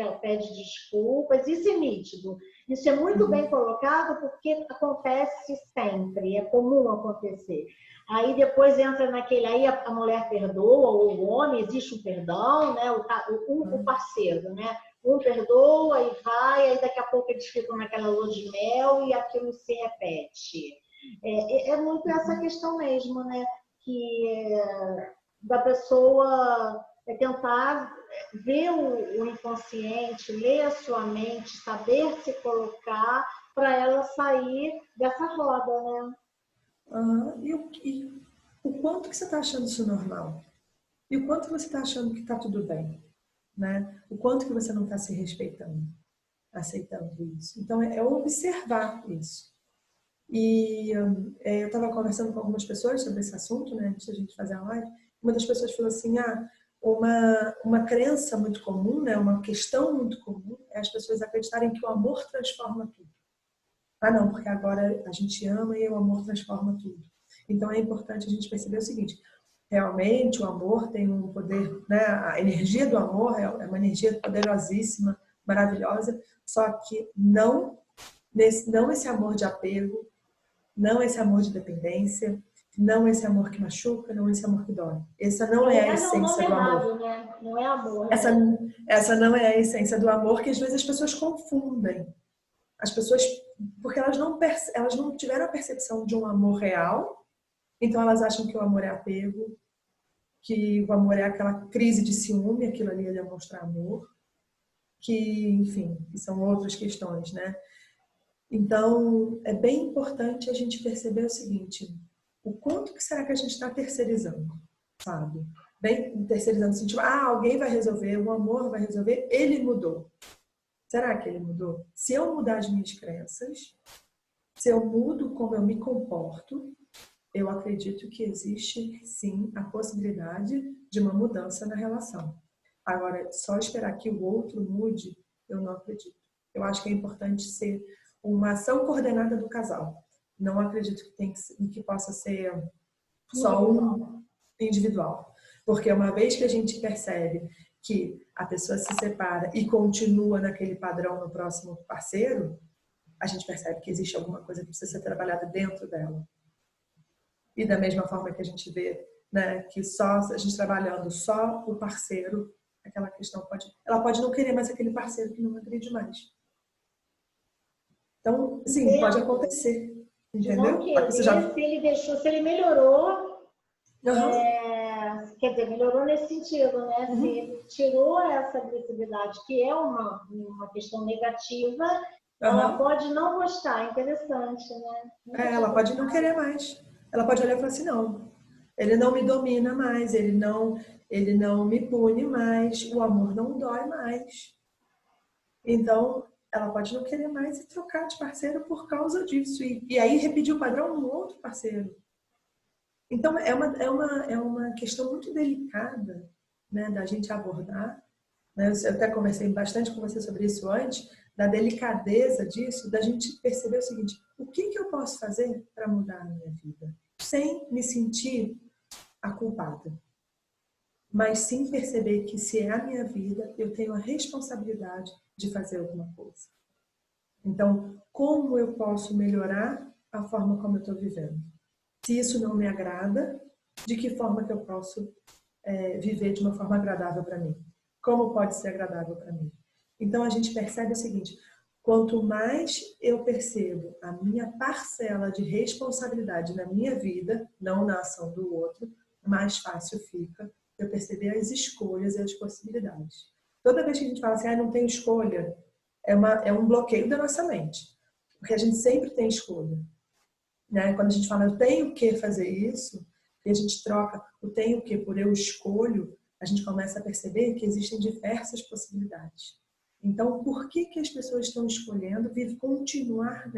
[SPEAKER 1] desculpas, isso é nítido. Isso é muito bem colocado porque acontece sempre, é comum acontecer. Aí depois entra naquele, aí a mulher perdoa, ou o homem, existe um perdão, né? O parceiro, né? Um perdoa e vai, aí daqui a pouco eles ficam naquela lua de mel e aquilo se repete. É muito essa questão mesmo, né? Da pessoa tentar ver o inconsciente, ler a sua mente, saber se colocar para ela sair dessa roda, né?
[SPEAKER 2] E o quanto que você está achando isso normal? E o quanto você está achando que está tudo bem? Né? O quanto que você não está se respeitando, aceitando isso. Então, é observar isso. E eu estava conversando com algumas pessoas sobre esse assunto, né, antes da gente fazer a live. Uma das pessoas falou assim, uma crença muito comum, né, uma questão muito comum é as pessoas acreditarem que o amor transforma tudo. Não, porque agora a gente ama e o amor transforma tudo. Então é importante a gente perceber o seguinte: realmente o amor tem um poder, né? A energia do amor é uma energia poderosíssima, maravilhosa, só que não esse amor de apego, não esse amor de dependência, não esse amor que machuca, não esse amor que dói. Essa não é a essência do amor.
[SPEAKER 1] Né? Não é amor.
[SPEAKER 2] Essa não é a essência do amor, que às vezes as pessoas confundem. As pessoas, porque elas não tiveram a percepção de um amor real, então elas acham que o amor é apego, que o amor é aquela crise de ciúme, aquilo ali é demonstrar amor, que, enfim, que são outras questões, né? Então, é bem importante a gente perceber o seguinte, o quanto que será que a gente está terceirizando, sabe? Bem terceirizando, assim, tipo, alguém vai resolver, o amor vai resolver, ele mudou. Será que ele mudou? Se eu mudar as minhas crenças, se eu mudo como eu me comporto, eu acredito que existe, sim, a possibilidade de uma mudança na relação. Agora, só esperar que o outro mude, eu não acredito. Eu acho que é importante ser uma ação coordenada do casal. Não acredito que possa ser só um individual. Porque uma vez que a gente percebe que a pessoa se separa e continua naquele padrão no próximo parceiro, a gente percebe que existe alguma coisa que precisa ser trabalhada dentro dela. E da mesma forma que a gente vê, né, que só a gente trabalhando só o parceiro, aquela questão ela pode não querer mais aquele parceiro que não agride mais. Então, sim, pode acontecer,
[SPEAKER 1] de não
[SPEAKER 2] entendeu?
[SPEAKER 1] querer, se ele deixou, se ele melhorou, quer dizer, melhorou nesse sentido, né? Se ele tirou essa agressividade, que é uma questão negativa, ela pode não gostar, interessante, né?
[SPEAKER 2] Ela pode não querer mais. Ela pode olhar e falar assim, não, ele não me domina mais, ele não me pune mais, o amor não dói mais. Então, ela pode não querer mais e trocar de parceiro por causa disso. E aí repetir o padrão no outro parceiro. Então, é uma questão muito delicada, né, da gente abordar. Né? Eu até conversei bastante com você sobre isso antes, da delicadeza disso, da gente perceber o seguinte, o que eu posso fazer para mudar a minha vida? Sem me sentir a culpada. Mas sim perceber que se é a minha vida, eu tenho a responsabilidade de fazer alguma coisa. Então, como eu posso melhorar a forma como eu estou vivendo? Se isso não me agrada, de que forma que eu posso viver de uma forma agradável para mim? Como pode ser agradável para mim? Então, a gente percebe o seguinte, quanto mais eu percebo a minha parcela de responsabilidade na minha vida, não na ação do outro, mais fácil fica eu perceber as escolhas e as possibilidades. Toda vez que a gente fala assim, não tenho escolha, é um bloqueio da nossa mente. Porque a gente sempre tem escolha. Né? Quando a gente fala, eu tenho que fazer isso, e a gente troca o tenho que por eu escolho, a gente começa a perceber que existem diversas possibilidades. Então, por que as pessoas estão escolhendo continuar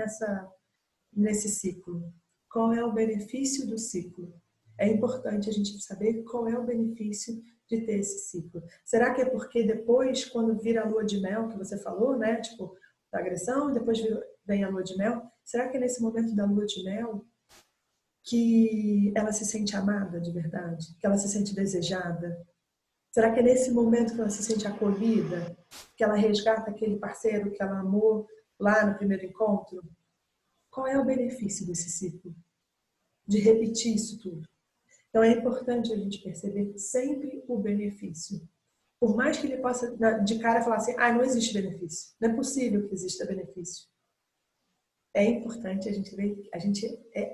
[SPEAKER 2] nesse ciclo? Qual é o benefício do ciclo? É importante a gente saber qual é o benefício de ter esse ciclo. Será que é porque depois, quando vira a lua de mel, que você falou, né? Tipo, da agressão, depois vem a lua de mel. Será que é nesse momento da lua de mel que ela se sente amada de verdade? Que ela se sente desejada? Será que é nesse momento que ela se sente acolhida? Que ela resgata aquele parceiro que ela amou lá no primeiro encontro? Qual é o benefício desse ciclo? De repetir isso tudo. Então é importante a gente perceber sempre o benefício. Por mais que ele possa de cara falar assim, não existe benefício. Não é possível que exista benefício. É importante a gente ver,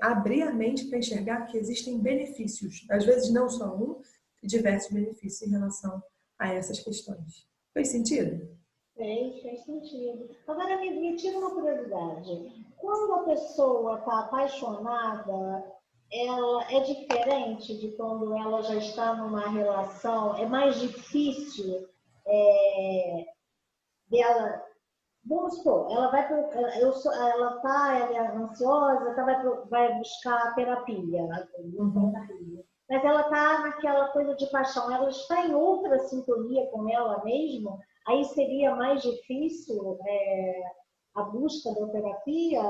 [SPEAKER 2] abrir a mente para enxergar que existem benefícios. Às vezes não só um, diversos benefícios em relação a essas questões. Fez sentido?
[SPEAKER 1] Fez sentido. Agora me tira uma curiosidade. Quando a pessoa está apaixonada, ela é diferente de quando ela já está numa relação? É mais difícil dela. Vamos supor, ela vai ela é ansiosa, vai buscar terapia, mas ela está naquela coisa de paixão, ela está em outra sintonia com ela mesma, aí seria mais difícil a busca da terapia?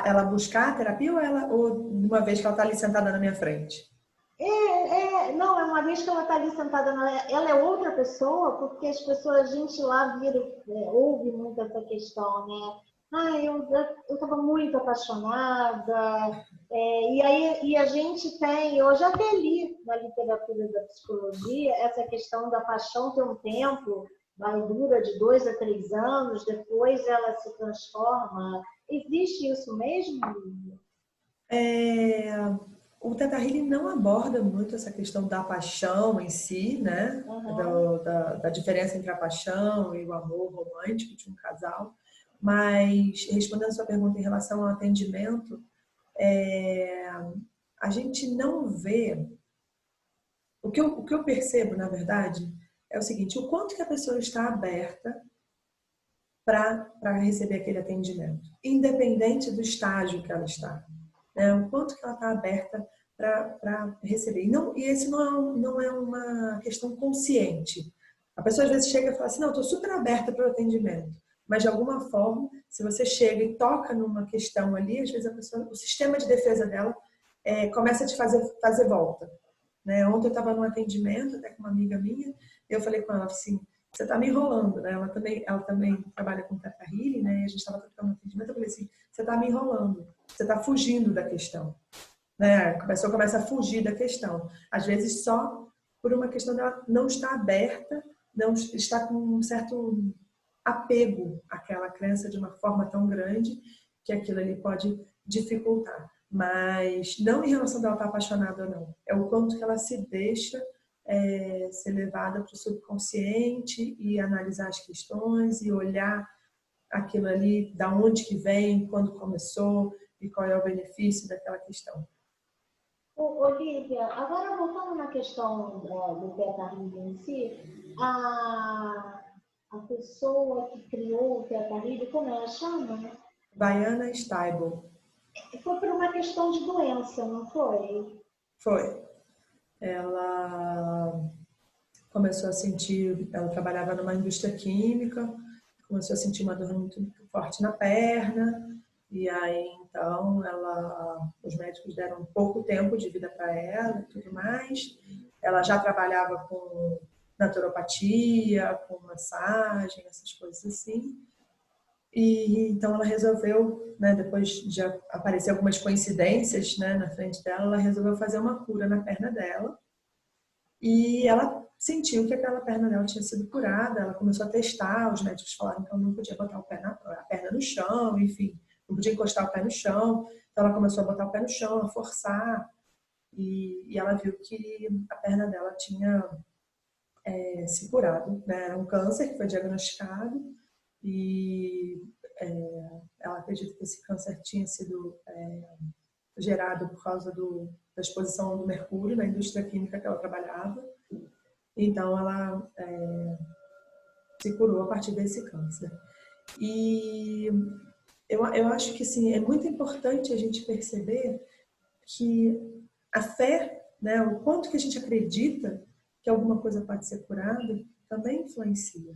[SPEAKER 2] Ela buscar a terapia ou uma vez que ela está ali sentada na minha frente?
[SPEAKER 1] Não, é uma vez que ela está ali sentada, ela é outra pessoa, porque as pessoas, a gente lá ouve muito essa questão, né? Eu estava muito apaixonada, e a gente tem, eu já até li na literatura da psicologia, essa questão da paixão ter um tempo, dura de 2 a 3 anos, depois ela se transforma. Existe isso mesmo?
[SPEAKER 2] O Theta Healing não aborda muito essa questão da paixão em si, né? Da diferença entre a paixão e o amor romântico de um casal. Mas, respondendo a sua pergunta em relação ao atendimento, a gente não vê... O que eu percebo, na verdade, é o seguinte: o quanto que a pessoa está aberta para receber aquele atendimento, independente do estágio que ela está, né? O quanto que ela está aberta para receber. E esse não é uma questão consciente. A pessoa às vezes chega e fala assim, não, estou super aberta para o atendimento. Mas de alguma forma, se você chega e toca numa questão ali, às vezes a pessoa, o sistema de defesa dela começa a te fazer volta. Né? Ontem eu estava num atendimento até com uma amiga minha, eu falei com ela assim, você está me enrolando, né? Ela também trabalha com Theta Healing, né? E a gente estava trocando um atendimento, eu falei assim, você está me enrolando, você está fugindo da questão. Né? A pessoa começa a fugir da questão. Às vezes só por uma questão dela não estar aberta, não está com um certo apego àquela crença de uma forma tão grande que aquilo ali pode dificultar. Mas não em relação a ela estar apaixonada ou não. É o quanto que ela se deixa ser levada para o subconsciente e analisar as questões e olhar aquilo ali, da onde que vem, quando começou e qual é o benefício daquela questão.
[SPEAKER 1] Olivia, agora voltando na questão do Theta Healing em si, a pessoa que criou o Theta Healing, como ela chama?
[SPEAKER 2] Baiana Stable.
[SPEAKER 1] Foi por uma questão de doença, não foi?
[SPEAKER 2] Foi. Ela começou a sentir, ela trabalhava numa indústria química, começou a sentir uma dor muito forte na perna, e aí então os médicos deram pouco tempo de vida para ela e tudo mais. Ela já trabalhava com naturopatia, com massagem, essas coisas assim. E então ela resolveu, né, depois de aparecer algumas coincidências, né, na frente dela, ela resolveu fazer uma cura na perna dela. E ela sentiu que aquela perna dela tinha sido curada, ela começou a testar, os médicos falaram que ela não podia botar a perna no chão, enfim, não podia encostar o pé no chão. Então ela começou a botar o pé no chão, a forçar, e ela viu que a perna dela tinha se curado, né? Era um câncer que foi diagnosticado, e ela acredita que esse câncer tinha sido gerado por causa da exposição do mercúrio na indústria química que ela trabalhava. Então ela se curou a partir desse câncer. E eu acho que assim, é muito importante a gente perceber que a fé, né, o quanto que a gente acredita que alguma coisa pode ser curada, também influencia.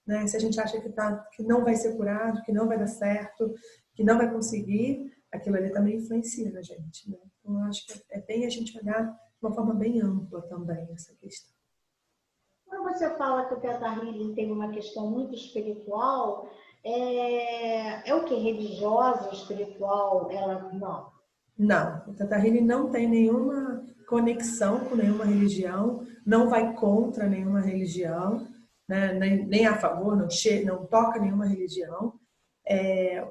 [SPEAKER 2] Né? Se a gente acha que não vai ser curado, que não vai dar certo, que não vai conseguir, aquilo ali também influencia na gente. Né? Então, eu acho que é bem a gente olhar de uma forma bem ampla também essa questão.
[SPEAKER 1] Quando você fala que o Theta Healing tem uma questão muito espiritual, é o que? Religiosa, espiritual? Ela não.
[SPEAKER 2] Não, o Theta Healing não tem nenhuma conexão com nenhuma religião, não vai contra nenhuma religião, né? Nem a favor, não toca nenhuma religião.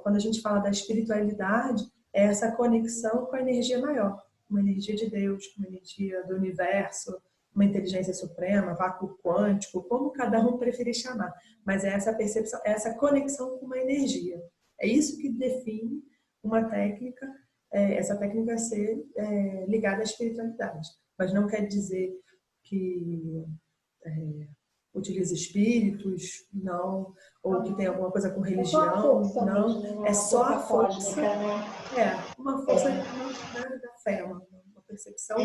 [SPEAKER 2] Quando a gente fala da espiritualidade, é essa conexão com a energia maior, uma energia de Deus, uma energia do universo, uma inteligência suprema, vácuo quântico, como cada um preferir chamar. Mas é essa percepção, é essa conexão com uma energia. É isso que define uma técnica, essa técnica ser ligada à espiritualidade. Mas não quer dizer que utiliza espíritos, não, ou que tem alguma coisa com religião, não, é só a força, uma força da fé, uma percepção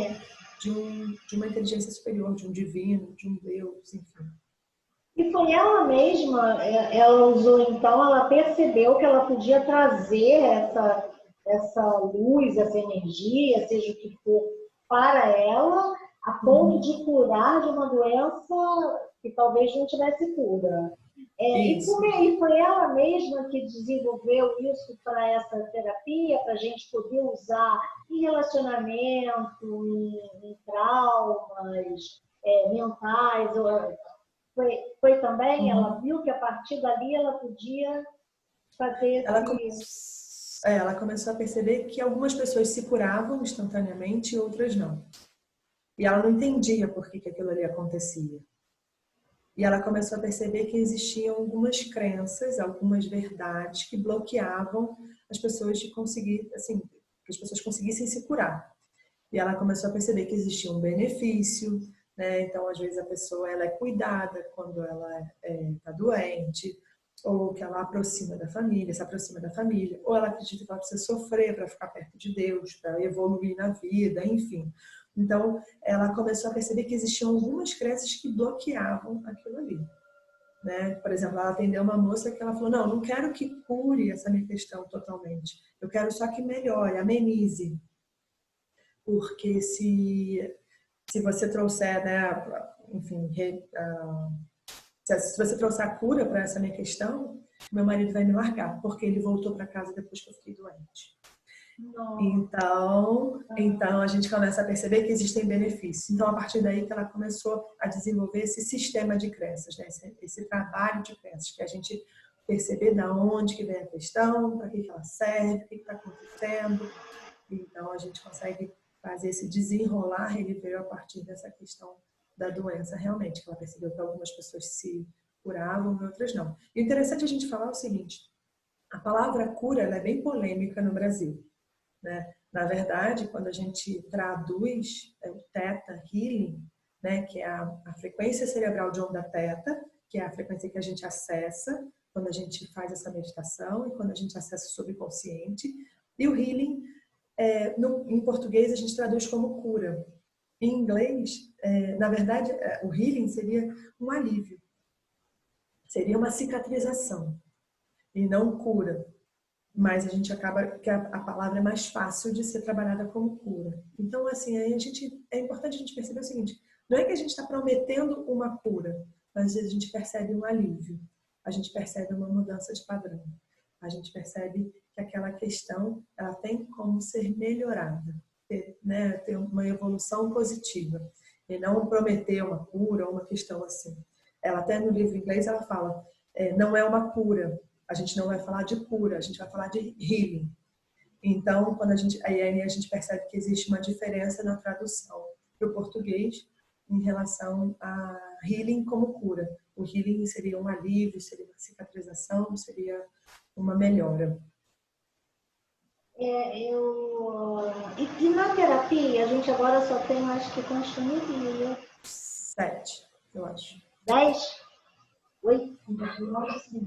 [SPEAKER 2] de uma inteligência superior, de um divino, de um Deus, enfim.
[SPEAKER 1] E foi ela mesma, ela usou então, ela percebeu que ela podia trazer essa luz, essa energia, seja o que for, para ela, a ponto de curar de uma doença que talvez não tivesse cura. E foi ela mesma que desenvolveu isso para essa terapia, para a gente poder usar em relacionamento, em traumas mentais. Foi também, ela viu que a partir dali ela podia fazer
[SPEAKER 2] Ela começou a perceber que algumas pessoas se curavam instantaneamente e outras não. E ela não entendia por que aquilo ali acontecia. E ela começou a perceber que existiam algumas crenças, algumas verdades que bloqueavam as pessoas de conseguir, assim, que as pessoas conseguissem se curar. E ela começou a perceber que existia um benefício, né? Então, às vezes a pessoa ela é cuidada quando ela está doente, ou que ela aproxima da família, se aproxima da família, ou ela acredita que ela precisa sofrer para ficar perto de Deus, para evoluir na vida, enfim. Então, ela começou a perceber que existiam algumas crenças que bloqueavam aquilo ali, né? Por exemplo, ela atendeu uma moça que ela falou, não quero que cure essa minha questão totalmente, eu quero só que melhore, amenize. Porque se você trouxer, né, enfim, se você trouxer a cura para essa minha questão, meu marido vai me largar, porque ele voltou para casa depois que eu fiquei doente. Então a gente começa a perceber que existem benefícios. Então, a partir daí que ela começou a desenvolver esse sistema de crenças, né? Esse trabalho de crenças, que a gente perceber de onde que vem a questão, para que ela serve, o que está acontecendo. Então, a gente consegue fazer esse desenrolar, ele veio a partir dessa questão da doença, realmente, que ela percebeu que algumas pessoas se curavam e outras não. E o interessante a gente falar o seguinte, a palavra cura ela é bem polêmica no Brasil, né? Na verdade, quando a gente traduz o Theta Healing, né, que é a frequência cerebral de onda Theta, que é a frequência que a gente acessa quando a gente faz essa meditação e quando a gente acessa o subconsciente, e o Healing, em português a gente traduz como cura. Em inglês, na verdade, o healing seria um alívio. Seria uma cicatrização e não cura. Mas a gente acaba que a palavra é mais fácil de ser trabalhada como cura. Então, assim, é importante a gente perceber o seguinte, não é que a gente está prometendo uma cura, mas a gente percebe um alívio. A gente percebe uma mudança de padrão. A gente percebe que aquela questão ela tem como ser melhorada, ter uma evolução positiva e não prometer uma cura ou uma questão assim. Ela até no livro em inglês ela fala, não é uma cura, a gente não vai falar de cura, a gente vai falar de healing. Então, quando a gente percebe que existe uma diferença na tradução para o português em relação a healing como cura. O healing seria um alívio, seria uma cicatrização, seria uma melhora.
[SPEAKER 1] E na terapia, a gente agora só tem, acho que consultoria.
[SPEAKER 2] 7, eu acho.
[SPEAKER 1] 10? 8?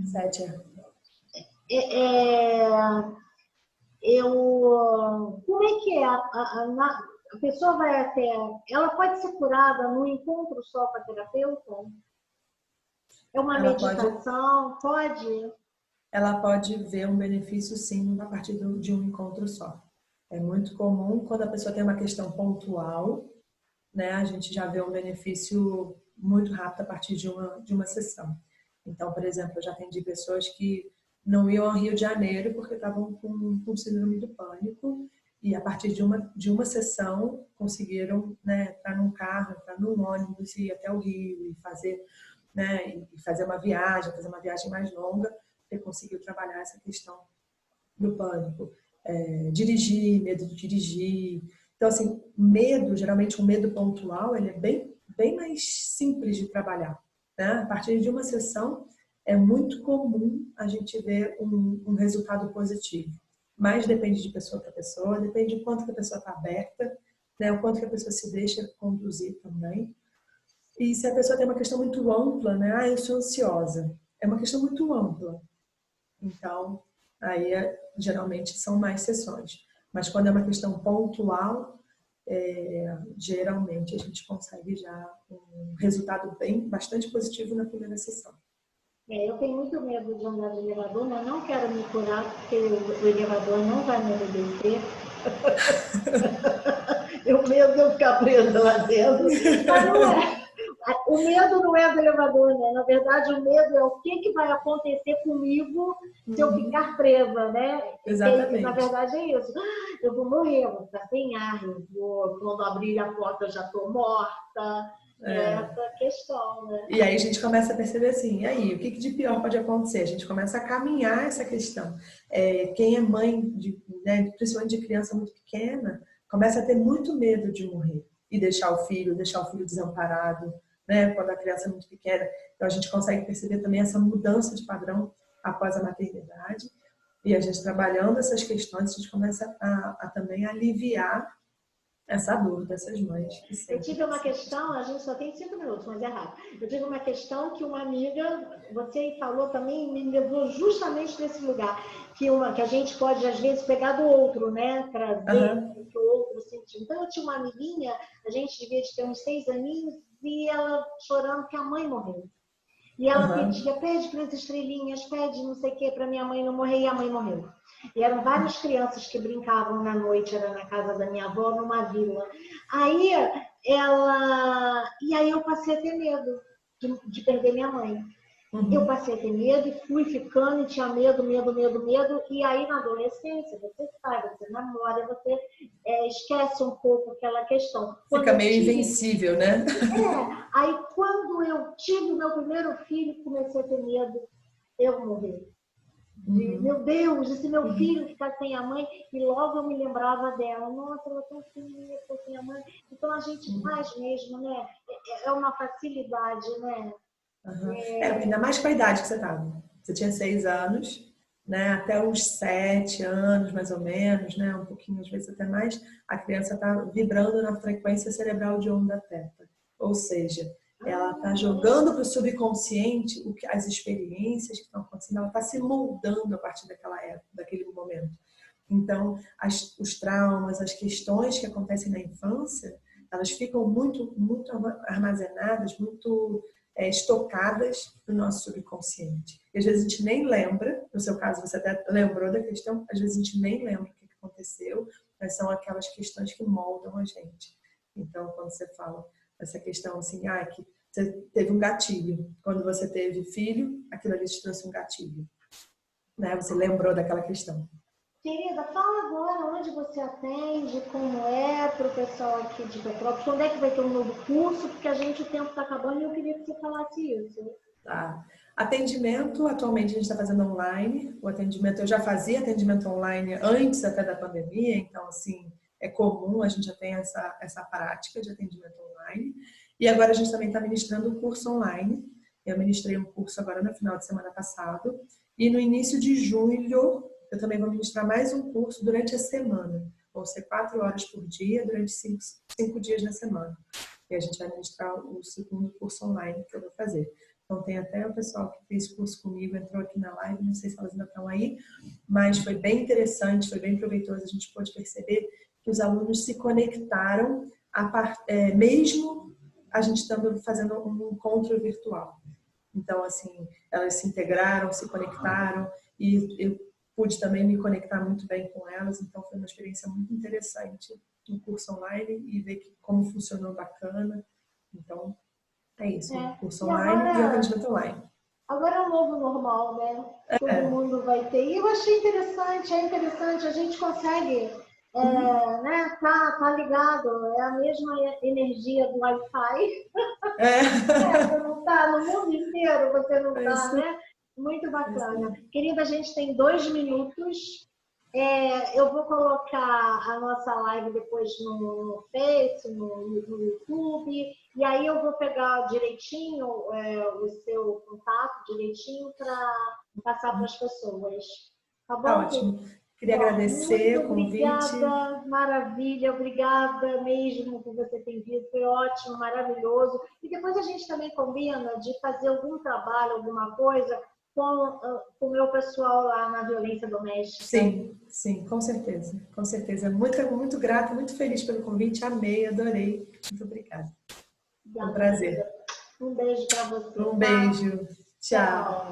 [SPEAKER 2] 7,
[SPEAKER 1] Como é que é? A pessoa vai até... Ela pode ser curada num encontro só com a terapeuta? É uma meditação? Pode?
[SPEAKER 2] Ela pode ver um benefício, sim, a partir de um encontro só. É muito comum, quando a pessoa tem uma questão pontual, né, a gente já vê um benefício muito rápido a partir de uma sessão. Então, por exemplo, eu já atendi pessoas que não iam ao Rio de Janeiro porque estavam com síndrome do pânico e a partir de uma sessão conseguiram, né, entrar num carro, entrar num ônibus e ir até o Rio e fazer, né, e fazer uma viagem mais longa, porque conseguiu trabalhar essa questão do pânico. Dirigir, medo de dirigir. Então, assim, medo, geralmente um medo pontual, ele é bem mais simples de trabalhar, né? A partir de uma sessão, é muito comum a gente ver um resultado positivo. Mas depende de pessoa para pessoa, depende de quanto que a pessoa está aberta, né? O quanto que a pessoa se deixa conduzir também. E se a pessoa tem uma questão muito ampla, né? Eu sou ansiosa. É uma questão muito ampla. Então, aí geralmente são mais sessões. Mas quando é uma questão pontual, geralmente a gente consegue já um resultado bastante positivo na primeira sessão.
[SPEAKER 1] Eu tenho muito medo de andar de elevador, mas não quero me curar porque o elevador não vai me obedecer. Eu medo de eu ficar presa lá dentro. Mas não é. O medo não é do elevador, né? Na verdade, o medo é o que vai acontecer comigo se eu ficar presa, né?
[SPEAKER 2] Exatamente.
[SPEAKER 1] Na verdade é isso. Eu vou morrer, eu vou ficar sem ar, quando abrir a porta eu já estou morta. essa questão, né?
[SPEAKER 2] E aí a gente começa a perceber assim, e aí, o que de pior pode acontecer? A gente começa a caminhar essa questão. Quem é mãe, né, principalmente de criança muito pequena, começa a ter muito medo de morrer e deixar o filho desamparado, né, quando a criança é muito pequena. Então a gente consegue perceber também essa mudança de padrão após a maternidade. E a gente trabalhando essas questões, a gente começa a também aliviar essa dor dessas mães.
[SPEAKER 1] Eu tive uma questão, a gente só tem 5 minutos, mas é rápido. Eu tive uma questão que uma amiga, você falou também, me levou justamente nesse lugar, que a gente pode, às vezes, pegar do outro, né? Trazer o que o outro sentiu. Então, eu tinha uma amiguinha, a gente devia ter uns 6 aninhos, e ela chorando que a mãe morreu. E ela pedia, pede para as estrelinhas, pede não sei o que, para minha mãe não morrer, e a mãe morreu. E eram várias crianças que brincavam na noite, era na casa da minha avó, numa vila. Aí e aí eu passei a ter medo de perder minha mãe. Eu passei a ter medo e fui ficando e tinha medo. E aí na adolescência, você sai, você namora, você esquece um pouco aquela questão.
[SPEAKER 2] Fica meio invencível, né?
[SPEAKER 1] Aí quando eu tive o meu primeiro filho, comecei a ter medo, eu morrer. Meu Deus, e se meu filho ficar sem a mãe? E logo eu me lembrava dela. Nossa, ela é tão fininha, ficou sem a mãe. Então a gente faz mesmo, né? É uma facilidade, né?
[SPEAKER 2] Ainda mais com a idade que você estava. Você tinha 6 anos, né? Até os 7 anos, mais ou menos, né? Um pouquinho, às vezes até mais, a criança está vibrando na frequência cerebral de onda teta. Ou seja, ela está jogando para o subconsciente as experiências que estão acontecendo, ela está se moldando a partir daquela época, daquele momento. Então, os traumas, as questões que acontecem na infância, elas ficam muito, muito armazenadas, muito estocadas no nosso subconsciente. E às vezes a gente nem lembra, no seu caso você até lembrou da questão, às vezes a gente nem lembra o que aconteceu, mas são aquelas questões que moldam a gente. Então, quando você fala essa questão assim, que você teve um gatilho, quando você teve filho, aquilo ali te trouxe um gatilho, né? Você lembrou daquela questão.
[SPEAKER 1] Querida, fala agora onde você atende, como é para o pessoal aqui de Petrópolis, quando é que vai ter um novo curso, porque o tempo está acabando e eu queria que você falasse isso.
[SPEAKER 2] Tá. Atendimento, atualmente a gente está fazendo online. O atendimento, eu já fazia atendimento online antes até da pandemia, então assim, é comum, a gente já tem essa prática de atendimento online. E agora a gente também está ministrando um curso online. Eu ministrei um curso agora no final de semana passado. E no início de julho, eu também vou ministrar mais um curso durante a semana. Vão ser 4 horas por dia, durante 5 dias na semana. E a gente vai ministrar o segundo curso online que eu vou fazer. Então, tem até o pessoal que fez curso comigo, entrou aqui na live, não sei se elas ainda estão aí, mas foi bem interessante, foi bem proveitoso. A gente pôde perceber que os alunos se conectaram, mesmo a gente estando fazendo um encontro virtual. Então, assim, elas se integraram, se conectaram, e eu pude também me conectar muito bem com elas. Então, foi uma experiência muito interessante no curso online e ver como funcionou bacana. Então, é isso, curso online e atendimento online.
[SPEAKER 1] Agora é o novo normal, né? Todo mundo vai ter. E eu achei interessante, a gente consegue, né? Tá ligado, é a mesma energia do Wi-Fi. Você não tá no mundo inteiro, você não tá, né? Muito bacana. Querida, a gente tem 2 minutos. Eu vou colocar a nossa live depois no Face, no YouTube, e aí eu vou pegar direitinho o seu contato, direitinho, para passar para as pessoas. Tá bom?
[SPEAKER 2] Tá ótimo. Queria agradecer o convite.
[SPEAKER 1] Obrigada, maravilha, obrigada mesmo por você ter vindo, foi ótimo, maravilhoso. E depois a gente também combina de fazer algum trabalho, alguma coisa, com o meu pessoal lá na violência doméstica.
[SPEAKER 2] Sim, com certeza. Com certeza. Muito, muito grata, muito feliz pelo convite. Amei, adorei. Muito obrigada. Foi um prazer.
[SPEAKER 1] Um beijo para você.
[SPEAKER 2] Um beijo. Tchau.